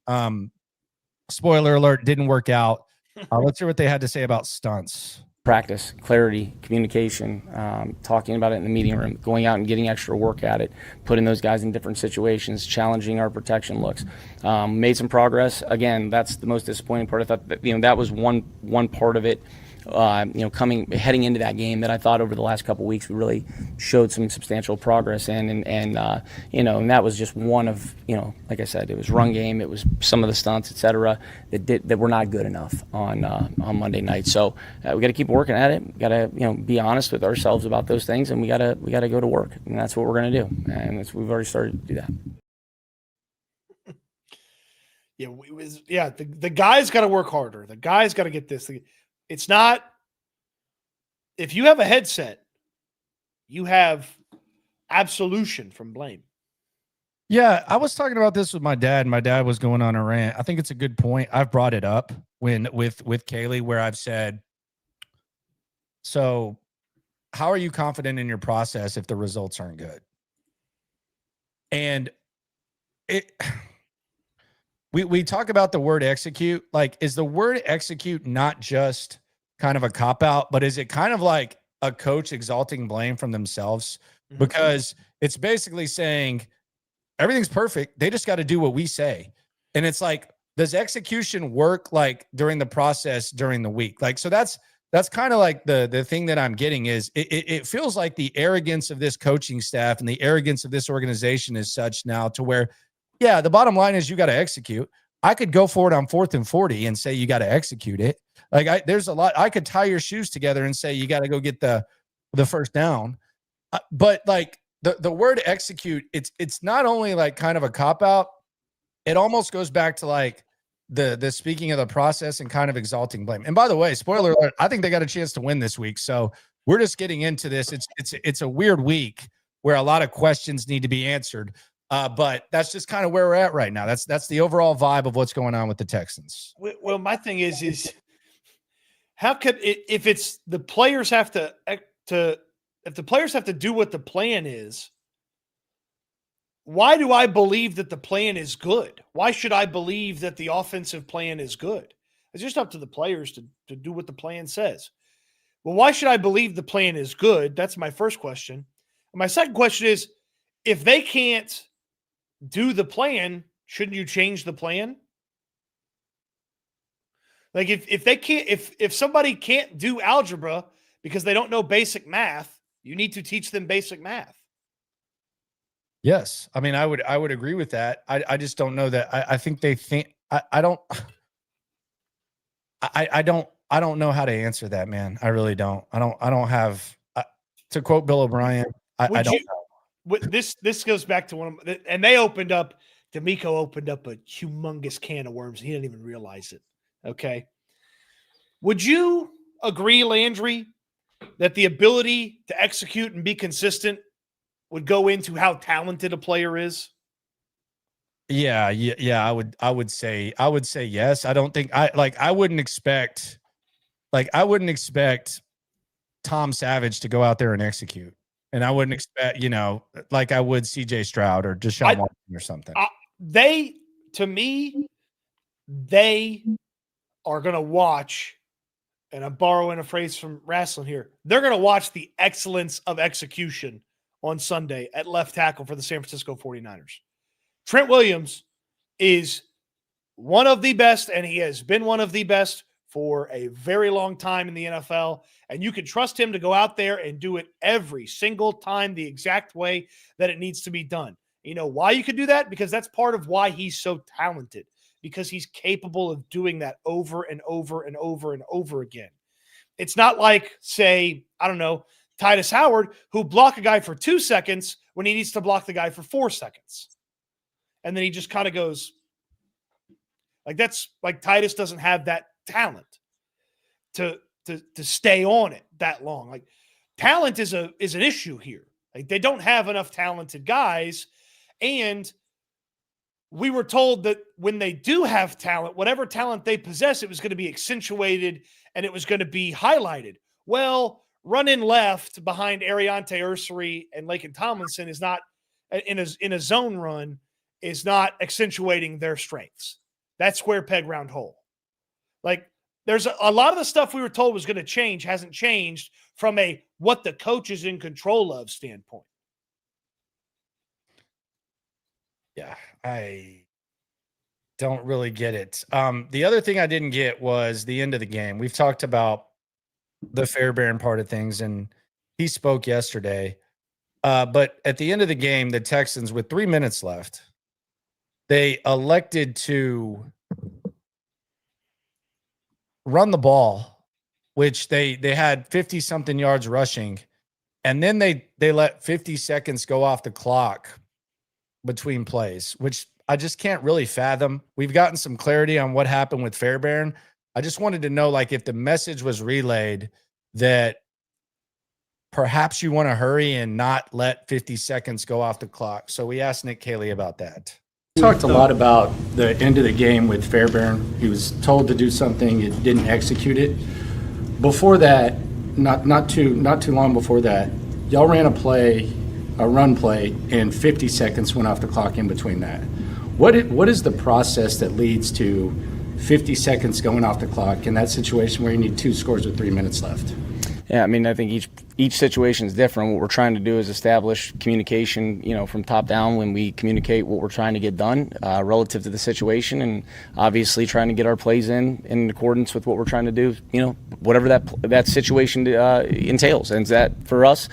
Spoiler alert, didn't work out. Let's hear what they had to say about stunts. Practice, clarity, communication, talking about it in the meeting room, going out and getting extra work at it, putting those guys in different situations, challenging our protection looks. Made some progress. Again, that's the most disappointing part. I thought that, that was one part of it. Heading into that game that I thought over the last couple of weeks we really showed some substantial progress in, and that was just one of, like I said, it was run game, it was some of the stunts, etc. that were not good enough on Monday night. So we got to keep working at it. We got to be honest with ourselves about those things, and we got to go to work, and that's what we're going to do, and we've already started to do that. The guys got to work harder. The guys got to get this. It's not, if you have a headset, you have absolution from blame. Yeah, I was talking about this with my dad. My dad was going on a rant. I think it's a good point. I've brought it up with Caley, where I've said, so how are you confident in your process if the results aren't good? And we talk about the word execute. Like, is the word execute not just kind of a cop out, but is it kind of like a coach exalting blame from themselves? Because it's basically saying everything's perfect. They just got to do what we say. And it's like, does execution work like during the process during the week? Like, so that's kind of like the thing that I'm getting is it feels like the arrogance of this coaching staff and the arrogance of this organization is such now to where, yeah, the bottom line is you got to execute. I could go for it on 4th and 40 and say you got to execute it. Like there's a lot. I could tie your shoes together and say you got to go get the first down. But like the word execute, it's not only like kind of a cop out. It almost goes back to like the speaking of the process and kind of exalting blame. And by the way, spoiler alert, I think they got a chance to win this week. So we're just getting into this. It's a weird week where a lot of questions need to be answered. But that's just kind of where we're at right now. That's the overall vibe of what's going on with the Texans. Well, my thing is how could it, if it's the players have to if the players have to do what the plan is, why do I believe that the plan is good? Why should I believe that the offensive plan is good? It's just up to the players to do what the plan says. Well, why should I believe the plan is good? That's my first question. And my second question is, if they can't do the plan, shouldn't you change the plan? Like if they can't, if somebody can't do algebra because they don't know basic math, you need to teach them basic math. Yes. I mean, I would agree with that. I just don't know that. I think they think I don't know how to answer that, man. I really don't. I don't have to quote Bill O'Brien. I don't know. This goes back to one of them, and they opened up, D'Amico opened up a humongous can of worms. He didn't even realize it. Okay. Would you agree, Landry, that the ability to execute and be consistent would go into how talented a player is? Yeah. I would say yes. I don't think I wouldn't expect Tom Savage to go out there and execute. And I wouldn't expect, like I would CJ Stroud or Deshaun Watson or something. They are going to watch, and I'm borrowing a phrase from wrestling here, they're going to watch the excellence of execution on Sunday at left tackle for the San Francisco 49ers. Trent Williams is one of the best, and he has been one of the best for a very long time in the NFL, and you can trust him to go out there and do it every single time the exact way that it needs to be done. You know why you could do that? Because that's part of why he's so talented, because he's capable of doing that over and over and over and over again. It's not like, say, I don't know, Titus Howard, who block a guy for 2 seconds when he needs to block the guy for 4 seconds. And then he just kind of goes like, that's like Titus doesn't have that talent to stay on it that long. Like, talent is an issue here. Like, they don't have enough talented guys. And we were told that when they do have talent, whatever talent they possess, it was going to be accentuated and it was going to be highlighted. Well, running left behind Ariante Ursary and Laken Tomlinson is not in a zone run is not accentuating their strengths. That's square peg round hole. Like there's a lot of the stuff we were told was going to change hasn't changed from a what the coach is in control of standpoint. Yeah, I don't really get it. The other thing I didn't get was the end of the game. We've talked about the Fairbairn part of things, and he spoke yesterday. But at the end of the game, the Texans, with 3 minutes left, they elected to run the ball, which they had 50-something yards rushing, and then they let 50 seconds go off the clock between plays, which I just can't really fathom. We've gotten some clarity on what happened with Fairbairn. I just wanted to know, like, if the message was relayed that perhaps you want to hurry and not let 50 seconds go off the clock. So we asked Nick Caley about that. We talked a lot about the end of the game with Fairbairn. He was told to do something, it didn't execute it. Before that, not too long before that, y'all ran a run play, and 50 seconds went off the clock in between that. What is the process that leads to 50 seconds going off the clock in that situation where you need 2 scores with 3 minutes left? Yeah, I mean, I think each situation is different. What we're trying to do is establish communication, from top down when we communicate what we're trying to get done relative to the situation, and obviously trying to get our plays in accordance with what we're trying to do, whatever that situation entails. And that, for us,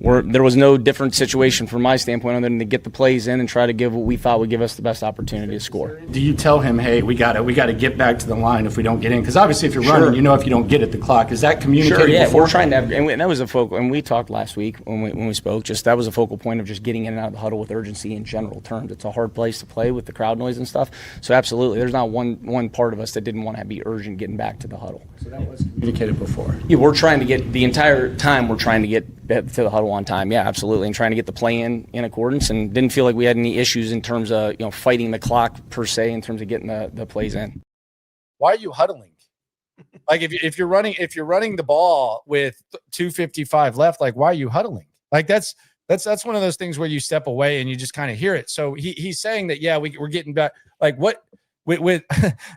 there was no different situation from my standpoint other than to get the plays in and try to give what we thought would give us the best opportunity to score. Do you tell him, hey, we got to get back to the line if we don't get in? Because obviously if you're running, if you don't get at the clock. Is that communicated before? We're trying to have, and that was a focal, and we talked last week when we spoke, that was a focal point of just getting in and out of the huddle with urgency in general terms. It's a hard place to play with the crowd noise and stuff. So absolutely, there's not one part of us that didn't want to be urgent getting back to the huddle. So that was communicated before. Yeah, we're trying to get the entire time. We're trying to get to the huddle on time. Yeah, absolutely, and trying to get the play in accordance, and didn't feel like we had any issues in terms of fighting the clock per se in terms of getting the plays in. Why are you huddling? Like if you're running the ball with 2:55 left, like why are you huddling? Like that's one of those things where you step away and you just kind of hear it. So he's saying that we're getting back. Like what with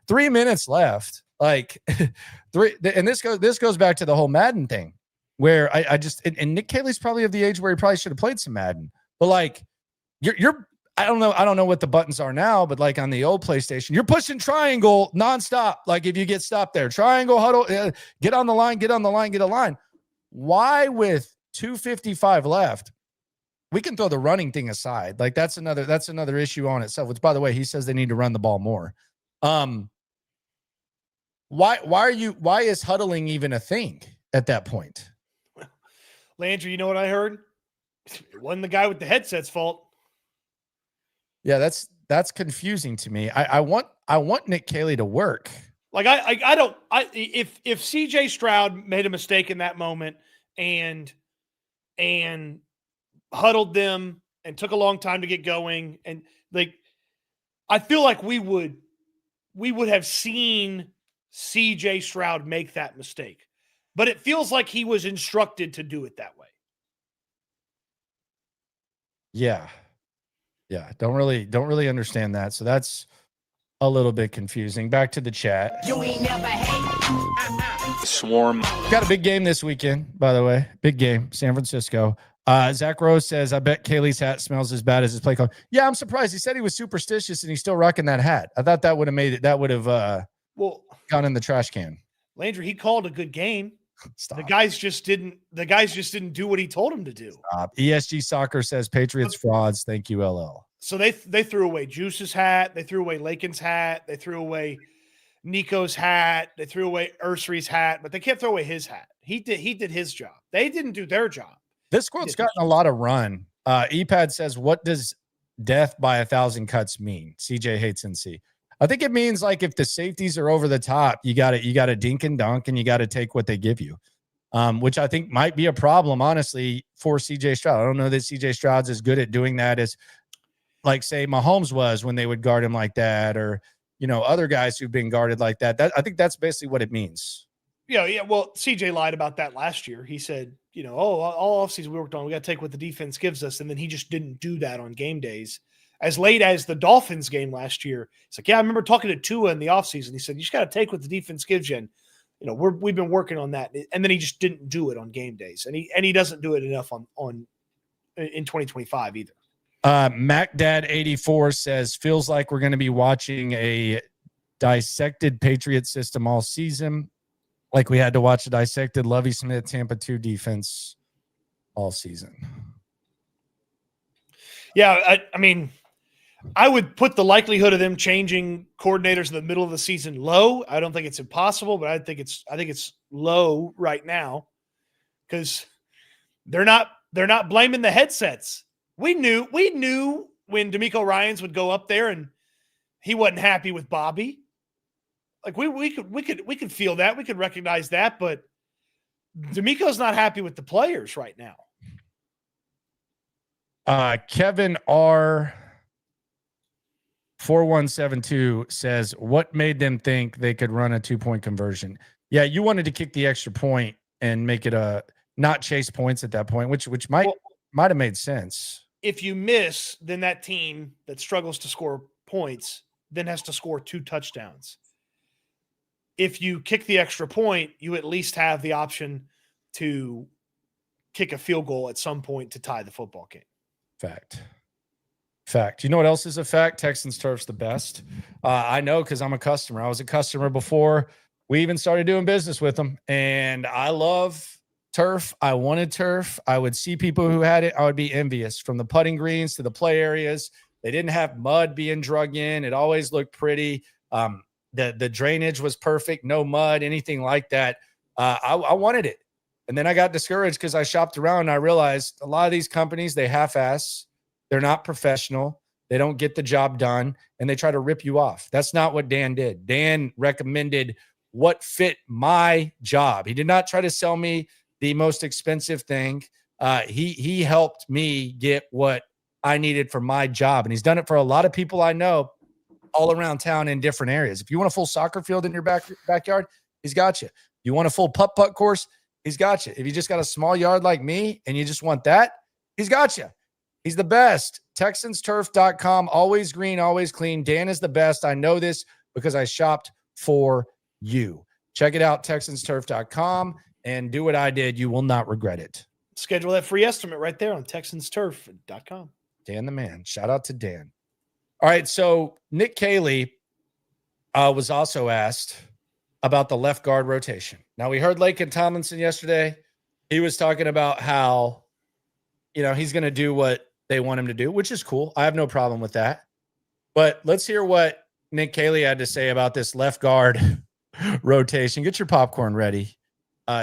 3 minutes left. Like and this goes back to the whole Madden thing, where I just and Nick Caley's probably of the age where he probably should have played some Madden, but like you're I don't know what the buttons are now, but like on the old PlayStation, you're pushing triangle nonstop. Like if you get stopped there, triangle huddle, get on the line, get a line. Why with 2:55 left? We can throw the running thing aside. Like that's another issue on itself. Which, by the way, he says they need to run the ball more. Why is huddling even a thing at that point? Landry, you know what I heard? It wasn't the guy with the headset's fault. Yeah, that's confusing to me. I want Nick Caley to work. Like if CJ Stroud made a mistake in that moment and huddled them and took a long time to get going, and like I feel like we would have seen CJ Stroud make that mistake. But it feels like he was instructed to do it that way. Yeah. Don't really understand that. So that's a little bit confusing. Back to the chat. You ain't never hate. Swarm. Got a big game this weekend, by the way. Big game, San Francisco. Zach Rose says, I bet Caley's hat smells as bad as his play call. Yeah, I'm surprised. He said he was superstitious and he's still rocking that hat. I thought that would have made it. That would have gone in the trash can. Landry, he called a good game. Stop. The guys just didn't do what he told them to do. Stop. ESG Soccer says Patriots frauds. Thank you, LL. So they threw away Juice's hat. They threw away Laken's hat. They threw away Nico's hat. They threw away Ursary's hat, but they can't throw away his hat. He did his job. They didn't do their job. This quote's gotten a lot of run. EPAD says, what does death by 1,000 cuts mean? CJ hates NC. I think it means like if the safeties are over the top, you got to dink and dunk and you got to take what they give you, which I think might be a problem, honestly, for CJ Stroud. I don't know that CJ Stroud's as good at doing that as like say Mahomes was when they would guard him like that, or other guys who've been guarded like that. I think that's basically what it means. Yeah. Well, CJ lied about that last year. He said, all offseason we worked on, we got to take what the defense gives us, and then he just didn't do that on game days. As late as the Dolphins game last year, it's like, yeah, I remember talking to Tua in the offseason. He said, you just got to take what the defense gives you, and we've been working on that, and then he just didn't do it on game days, and he doesn't do it enough in 2025 either. MacDad84 says, feels like we're going to be watching a dissected Patriot system all season, like we had to watch a dissected Lovie Smith Tampa 2 defense all season. Yeah, I mean, I would put the likelihood of them changing coordinators in the middle of the season low. I don't think it's impossible, but I think it's low right now because they're not blaming the headsets. We knew when D'Amico Ryans would go up there and he wasn't happy with Bobby. Like we could feel that, we could recognize that, but D'Amico's not happy with the players right now. Kevin R 4172 says, what made them think they could run a 2-point conversion? Yeah, you wanted to kick the extra point and make it not chase points at that point, which might have made sense. If you miss, then that team that struggles to score points then has to score 2 touchdowns. If you kick the extra point, you at least have the option to kick a field goal at some point to tie the football game. Fact. You know what else is a fact? Texans Turf's the best. I know because I'm a customer. I was a customer before we even started doing business with them, and I love turf. I wanted turf. I would see people who had it. I would be envious, from the putting greens to the play areas. They didn't have mud being drug in. It always looked pretty. The drainage was perfect. No mud, anything like that. I wanted it. And then I got discouraged because I shopped around and I realized a lot of these companies, they half-ass. They're not professional. They don't get the job done, and they try to rip you off. That's not what Dan did. Dan recommended what fit my job. He did not try to sell me the most expensive thing. He helped me get what I needed for my job, and he's done it for a lot of people I know all around town in different areas. If you want a full soccer field in your backyard, he's got you. You want a full putt course, he's got you. If you just got a small yard like me and you just want that, he's got you. He's the best. TexansTurf.com. Always green, always clean. Dan is the best. I know this because I shopped for you. Check it out, TexansTurf.com, and do what I did. You will not regret it. Schedule that free estimate right there on TexansTurf.com. Dan the man. Shout out to Dan. All right, so Nick Caley was also asked about the left guard rotation. Now, we heard Laken Tomlinson yesterday. He was talking about how, he's going to do what they want him to do, which is cool. I have no problem with that. But let's hear what Nick Caley had to say about this left guard rotation. Get your popcorn ready.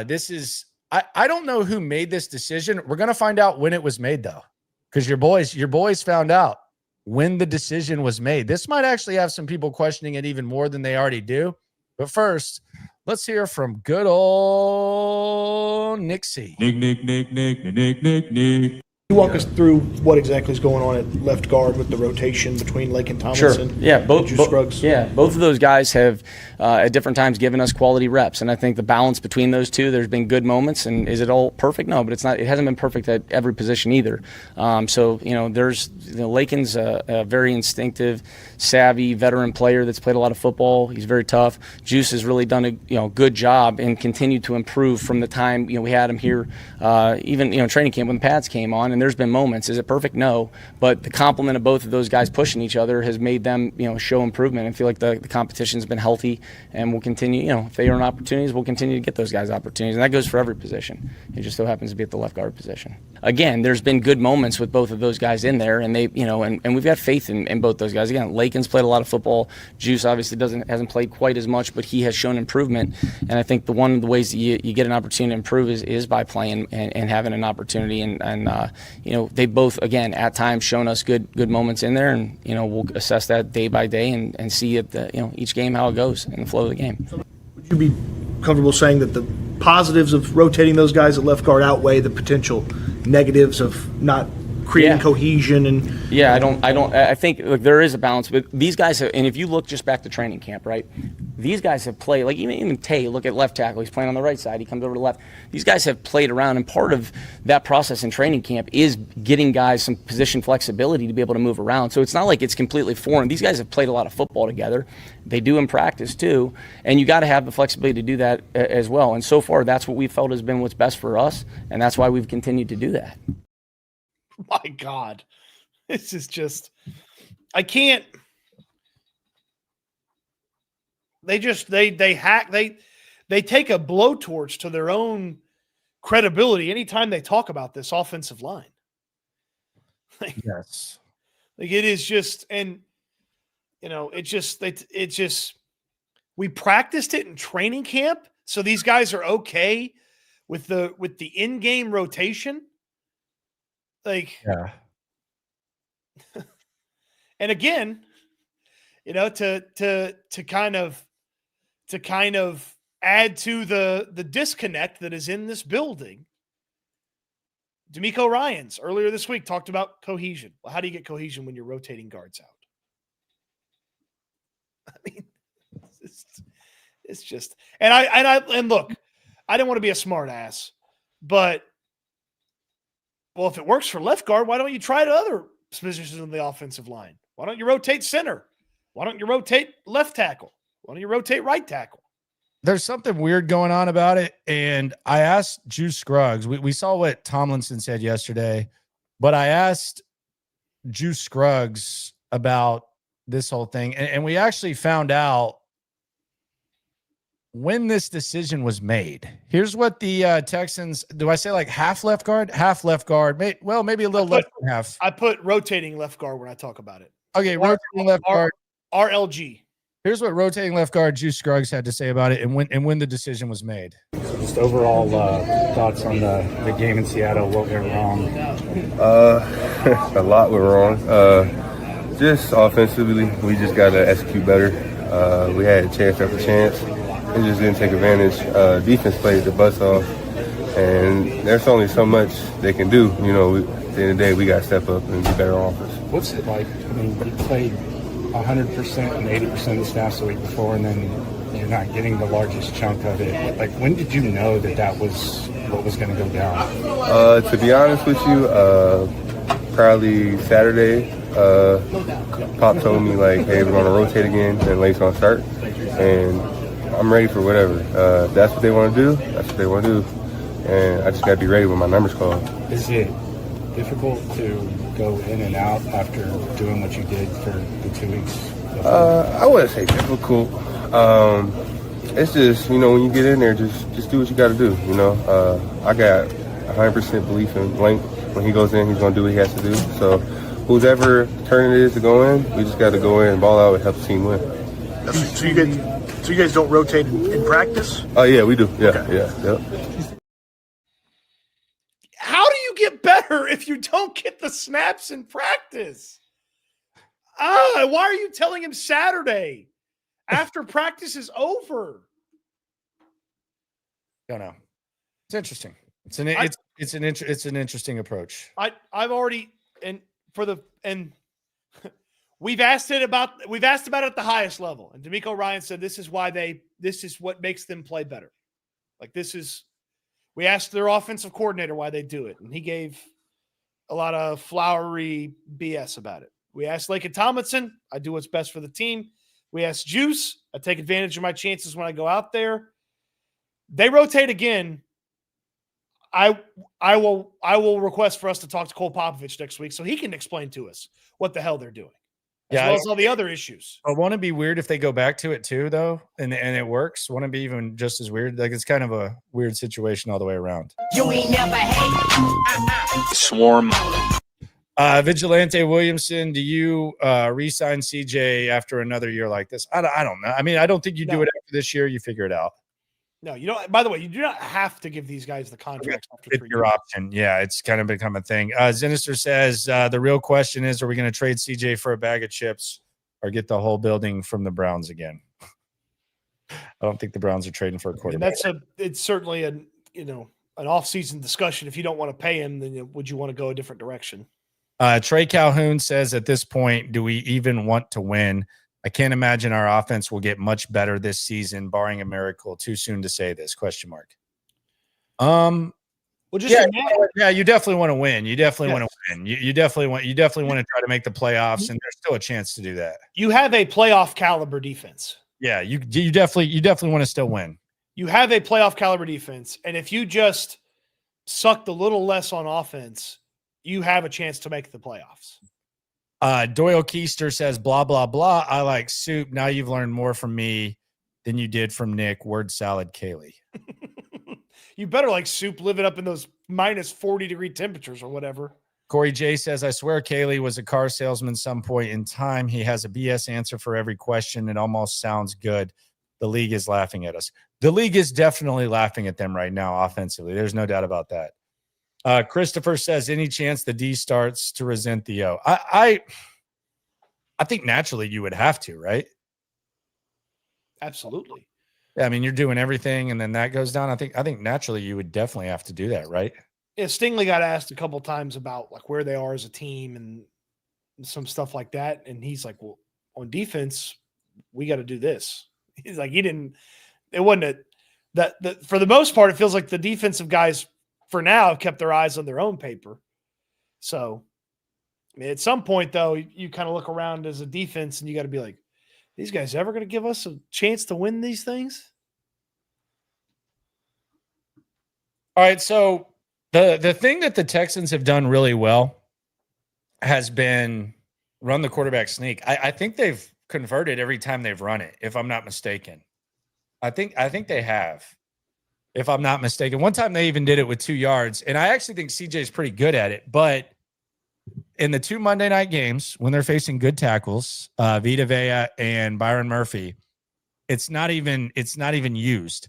This is, I don't know who made this decision. We're going to find out when it was made, though, because your boys found out when the decision was made. This might actually have some people questioning it even more than they already do. But first, let's hear from good old Nick C. Nick. You walk us through what exactly is going on at left guard with the rotation between Laken Tomlinson. Sure. Yeah, both of those guys have at different times given us quality reps, and I think the balance between those two, there's been good moments. And is it all perfect? No, but it's not. It hasn't been perfect at every position either. Laken's a very instinctive, savvy veteran player that's played a lot of football. He's very tough. Juice has really done a good job and continued to improve from the time we had him here, even training camp when the pads came on. And there's been moments. Is it perfect? No. But the complement of both of those guys pushing each other has made them, show improvement and feel like the competition's been healthy, and we'll continue, if they earn opportunities, we'll continue to get those guys opportunities. And that goes for every position. It just so happens to be at the left guard position. Again, there's been good moments with both of those guys in there, and they, and we've got faith in both those guys. Again, Laken's played a lot of football. Juice obviously hasn't played quite as much, but he has shown improvement. And I think one of the ways that you get an opportunity to improve is by playing and having an opportunity. And they both, again, at times shown us good moments in there, and we'll assess that day by day and see at each game how it goes and the flow of the game. Would you be comfortable saying that the positives of rotating those guys at left guard outweigh the potential negatives of not creating Yeah. cohesion and Yeah, I think like, there is a balance, but these guys have, and if you look just back to training camp, right? These guys have played, like even Tay, look at left tackle, he's playing on the right side, he comes over to left. These guys have played around, and part of that process in training camp is getting guys some position flexibility to be able to move around. So it's not like it's completely foreign. These guys have played a lot of football together. They do in practice too, and you got to have the flexibility to do that as well. And so far, that's what we felt has been what's best for us, and that's why we've continued to do that. My God, this is just, I can't. They take a blowtorch to their own credibility anytime they talk about this offensive line. Yes. Like it is just, and we practiced it in training camp, so these guys are okay with the in-game rotation. Like, Yeah. and again, to kind of add to the disconnect that is in this building, D'Amico Ryans earlier this week talked about cohesion. Well, how do you get cohesion when you're rotating guards out? I mean, it's just, and look, I didn't want to be a smart ass, but well, if it works for left guard, why don't you try to other positions in the offensive line? Why don't you rotate center? Why don't you rotate left tackle? Why don't you rotate right tackle? There's something weird going on about it. And I asked Juice Scruggs, we saw what Tomlinson said yesterday, but I asked Juice Scruggs about this whole thing. And we actually found out when this decision was made. Here's what the Texans, do I say like half left guard? Half left guard. Maybe a little less than half. I put rotating left guard when I talk about it. Okay, rotating left guard. RLG. Here's what rotating left guard Juice Scruggs had to say about it and when the decision was made. Just overall thoughts on the game in Seattle, what went wrong? A lot went wrong. Just offensively, we just got to execute better. We had chance after chance. They just didn't take advantage. Defense played the butts off, and there's only so much they can do. At the end of the day, we got to step up and be better on offense. What's it like? I mean, you played 100% and 80% of the snaps the week before, and then you're not getting the largest chunk of it. Like, when did you know that was what was going to go down? To be honest with you, probably Saturday. Pop told me, like, hey, we're going to rotate again, and Lane's going to start. And I'm ready for whatever. If that's what they want to do, that's what they want to do. And I just got to be ready when my number's called. Is it difficult to go in and out after doing what you did for the 2 weeks? I wouldn't say difficult. It's just, when you get in there, just do what you got to do, I got 100% belief in Link. When he goes in, he's going to do what he has to do. So whoever turn it is to go in, we just got to go in and ball out and help the team win. So you guys don't rotate in practice? Oh, yeah, we do. Yeah, Okay. yeah. How do you get better if you don't get the snaps in practice? Why are you telling him Saturday after practice is over? Don't know. It's interesting. It's an interesting approach. I've already we've asked about it at the highest level, and D'Amico Ryan said this is what makes them play better. Like we asked their offensive coordinator why they do it, and he gave a lot of flowery BS about it. We asked Laken Tomlinson, I do what's best for the team. We asked Juice, I take advantage of my chances when I go out there. They rotate again. I will request for us to talk to Cole Popovich next week so he can explain to us what the hell they're doing, as well as all the other issues. I want to be weird if they go back to it too, though, and it works. Want to be even just as weird. Like, it's kind of a weird situation all the way around. You ain't never hate. Swarm. Vigilante Williamson, do you re-sign CJ after another year like this? I don't know. I mean, I don't think you do it after this year. You figure it out. No, you don't. By the way, you do not have to give these guys the contracts after 3 years. It's your option. Yeah, it's kind of become a thing. Zinister says the real question is, are we going to trade CJ for a bag of chips or get the whole building from the Browns again? I don't think the Browns are trading for a quarterback. It's certainly an off-season discussion. If you don't want to pay him, then would you want to go a different direction? Trey Calhoun says, at this point, do we even want to win? I can't imagine our offense will get much better this season, barring a miracle. Too soon to say this, ? Well, just you definitely want to win. You definitely want to win. You definitely want to try to make the playoffs, and there's still a chance to do that. You have a playoff caliber defense. Yeah, you definitely want to still win. You have a playoff caliber defense, and if you just sucked a little less on offense, you have a chance to make the playoffs. Doyle Keister says, blah, blah, blah. I like soup. Now you've learned more from me than you did from Nick. Word salad, Caley. You better like soup living up in those minus 40-degree temperatures or whatever. Corey J says, I swear Caley was a car salesman some point in time. He has a BS answer for every question. It almost sounds good. The league is laughing at us. The league is definitely laughing at them right now offensively. There's no doubt about that. Christopher says, any chance the D starts to resent the O? I think naturally you would have to, right? Absolutely. Yeah, I mean, you're doing everything and then that goes down. I think naturally you would definitely have to do that, right? Yeah, Stingley got asked a couple of times about like where they are as a team and some stuff like that. And he's like, well, on defense, we got to do this. He's like, it wasn't that for the most part, it feels like the defensive guys for now have kept their eyes on their own paper. So I mean, at some point though, you kind of look around as a defense and you got to be like, these guys ever going to give us a chance to win these things? All right. So the thing that the Texans have done really well has been run the quarterback sneak. I think they've converted every time they've run it, if I'm not mistaken. I think they have, if I'm not mistaken. One time they even did it with 2 yards, and I actually think CJ's pretty good at it. But in the 2 Monday night games, when they're facing good tackles, Vita Vea and Byron Murphy, it's not even used,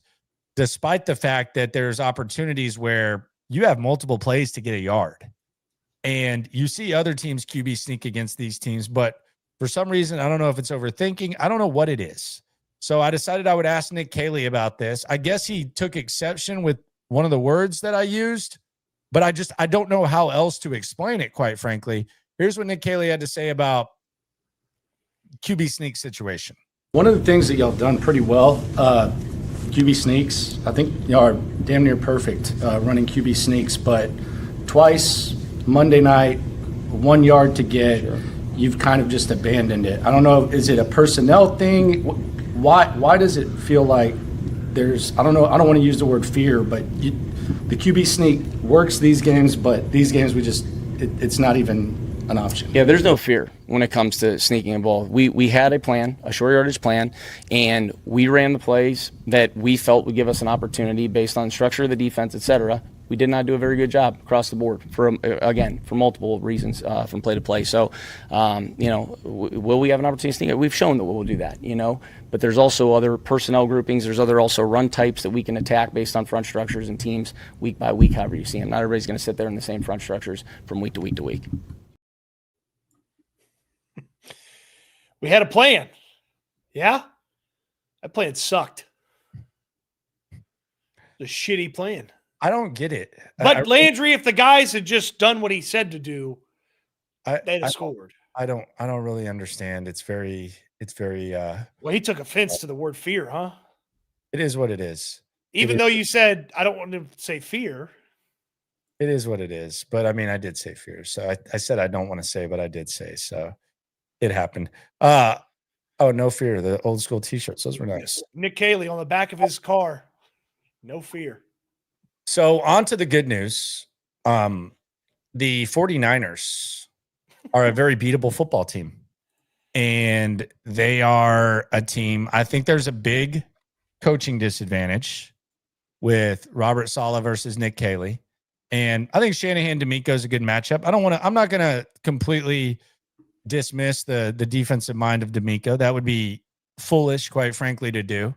despite the fact that there's opportunities where you have multiple plays to get a yard. And you see other teams QB sneak against these teams, but for some reason, I don't know if it's overthinking. I don't know what it is. So I decided I would ask Nick Caley about this. I guess he took exception with one of the words that I used, but I don't know how else to explain it, quite frankly. Here's what Nick Caley had to say about QB sneak situation. One of the things that y'all done pretty well, QB sneaks, I think y'all are damn near perfect running QB sneaks, but twice Monday night, 1 yard to get, you've kind of just abandoned it. I don't know, is it a personnel thing? Why does it feel like there's, I don't know, I don't want to use the word fear, but the QB sneak works these games, but these games it's not even an option. Yeah, there's no fear when it comes to sneaking a ball. We had a plan, a short yardage plan, and we ran the plays that we felt would give us an opportunity based on structure of the defense, et cetera. We did not do a very good job across the board for multiple reasons from play to play. So, will we have an opportunity to sneak it? We've shown that we'll do that, but there's also other personnel groupings. There's also run types that we can attack based on front structures and teams week by week, however you see them. Not everybody's going to sit there in the same front structures from week to week to week. We had a plan. Yeah? That plan sucked. The shitty plan. I don't get it. But Landry, if the guys had just done what he said to do, they'd have scored. I don't really understand. It's very well, he took offense to the word fear, huh? It is what it is. Even though you said I don't want to say fear. It is what it is. But I mean, I did say fear. So I said I don't want to say, but I did say, so it happened. No fear. The old school t-shirts. Those were nice. Nick Caley on the back of his car. No fear. So on to the good news. The 49ers are a very beatable football team. And they are a team. I think there's a big coaching disadvantage with Robert Saleh versus Nick Caley. And I think Shanahan-D'Amico is a good matchup. I'm not going to completely dismiss the defensive mind of D'Amico. That would be foolish, quite frankly, to do.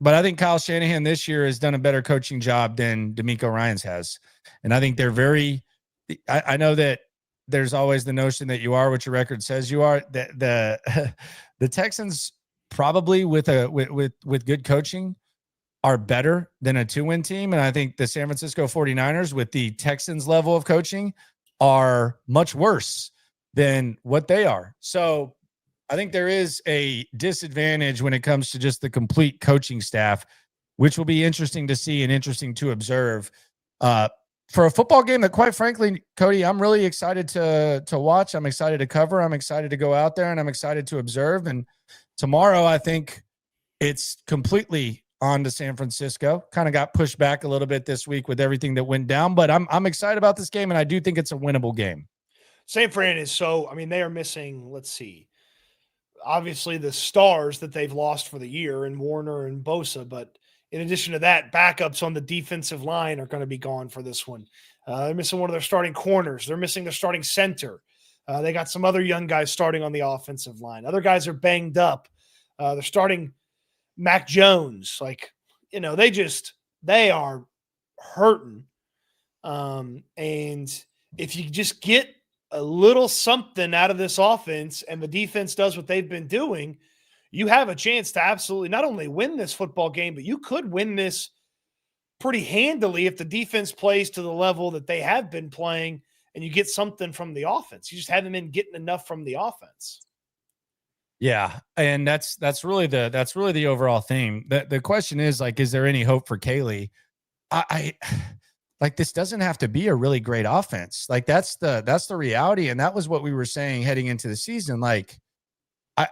But I think Kyle Shanahan this year has done a better coaching job than D'Amico Ryans has. And I think they're I know that there's always the notion that you are what your record says you are. The Texans probably with good coaching are better than a 2-win team. And I think the San Francisco 49ers with the Texans level of coaching are much worse than what they are. So I think there is a disadvantage when it comes to just the complete coaching staff, which will be interesting to see and interesting to observe for a football game that, quite frankly, Cody, I'm really excited to watch. I'm excited to cover. I'm excited to go out there, and I'm excited to observe. And tomorrow, I think it's completely on to San Francisco. Kind of got pushed back a little bit this week with everything that went down, but I'm excited about this game, and I do think it's a winnable game. San Fran is they are missing, let's see, obviously the stars that they've lost for the year and Warner and Bosa, but in addition to that, backups on the defensive line are going to be gone for this one. They're missing one of their starting corners. They're missing their starting center. They got some other young guys starting on the offensive line. Other guys are banged up. They're starting Mac Jones. They are hurting. And if you just get a little something out of this offense and the defense does what they've been doing, you have a chance to absolutely not only win this football game, but you could win this pretty handily if the defense plays to the level that they have been playing and you get something from the offense. You just haven't been getting enough from the offense. Yeah, and that's really the overall theme. The question is, like, is there any hope for Caley? I like, this doesn't have to be a really great offense. Like, that's the reality, and that was what we were saying heading into the season. Like,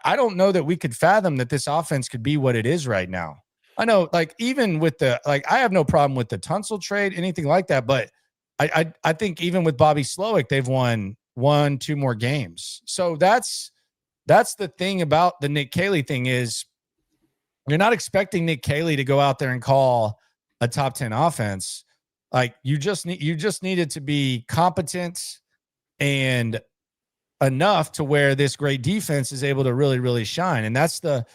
I don't know that we could fathom that this offense could be what it is right now. I know, like, even with I have no problem with the Tunsil trade, anything like that, but I think even with Bobby Slowick, they've won 1-2 more games. So that's the thing about the Nick Caley thing is you're not expecting Nick Caley to go out there and call a top 10 offense. Like, you just needed to be competent and enough to where this great defense is able to really, really shine. And that's the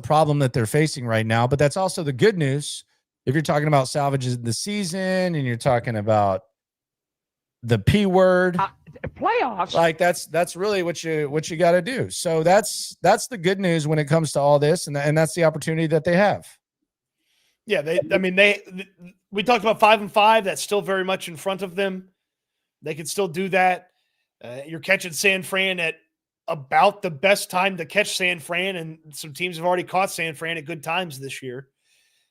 problem that they're facing right now. But that's also the good news. If you're talking about salvages of the season and you're talking about the P word Playoffs, like that's really what you got to do. So that's the good news when it comes to all this. And that's the opportunity that they have. Yeah. We talked about 5-5. That's still very much in front of them. They can still do that. You're catching San Fran at about the best time to catch San Fran, and some teams have already caught San Fran at good times this year.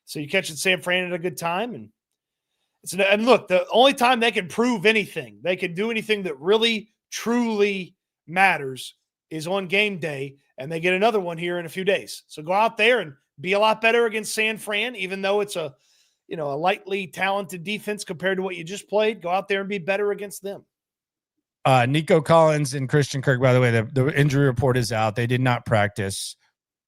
So you're catching San Fran at a good time, and look, the only time they can prove anything, they can do anything that really truly matters, is on game day, and they get another one here in a few days. So go out there and be a lot better against San Fran, even though it's a lightly talented defense compared to what you just played. Go out there and be better against them. Nico Collins and Christian Kirk, by the way, the injury report is out. They did not practice.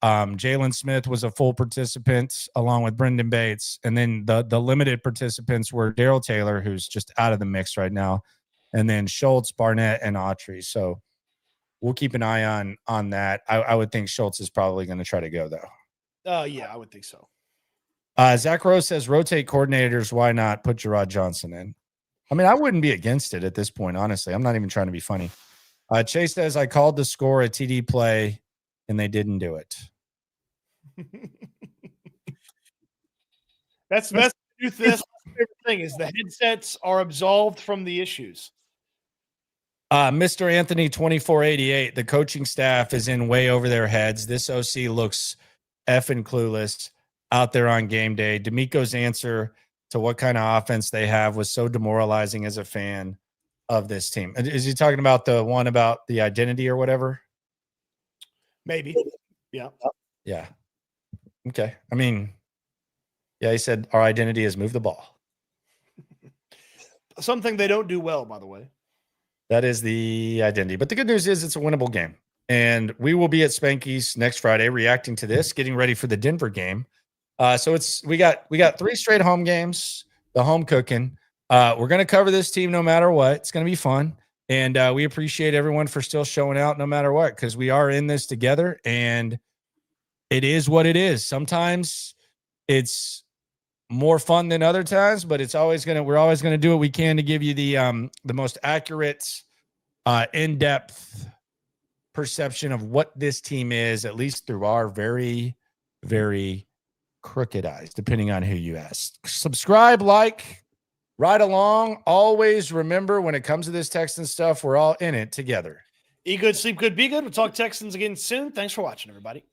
Jalen Smith was a full participant along with Brendan Bates. And then the limited participants were Darrell Taylor, who's just out of the mix right now. And then Schultz, Barnett, and Autry. So we'll keep an eye on that. I would think Schultz is probably going to try to go, though. Yeah, I would think so. Zach Rose says, rotate coordinators. Why not put Gerard Johnson in? I mean, I wouldn't be against it at this point, honestly. I'm not even trying to be funny. Chase says, I called the score a TD play, and they didn't do it. That's the favorite thing is the headsets are absolved from the issues. Mr. Anthony 2488, the coaching staff is in way over their heads. This OC looks effing clueless out there on game day. D'Amico's answer to what kind of offense they have was so demoralizing as a fan of this team. Is he talking about the one about the identity or whatever? Maybe. Yeah. Yeah. Okay. I mean, yeah, he said our identity is move the ball. Something they don't do well, by the way. That is the identity. But the good news is it's a winnable game. And we will be at Spanky's next Friday reacting to this, getting ready for the Denver game. So we got 3 straight home games, the home cooking. We're going to cover this team no matter what. It's going to be fun. And we appreciate everyone for still showing out no matter what, because we are in this together and it is what it is. Sometimes it's more fun than other times, but we're always going to do what we can to give you the most accurate, in-depth perception of what this team is, at least through our very, very crooked eyes, depending on who you ask. Subscribe, like, Right along. Always remember, when it comes to this Texan stuff, we're all in it together. Eat good, sleep good, be good. We'll talk Texans again soon. Thanks for watching, everybody.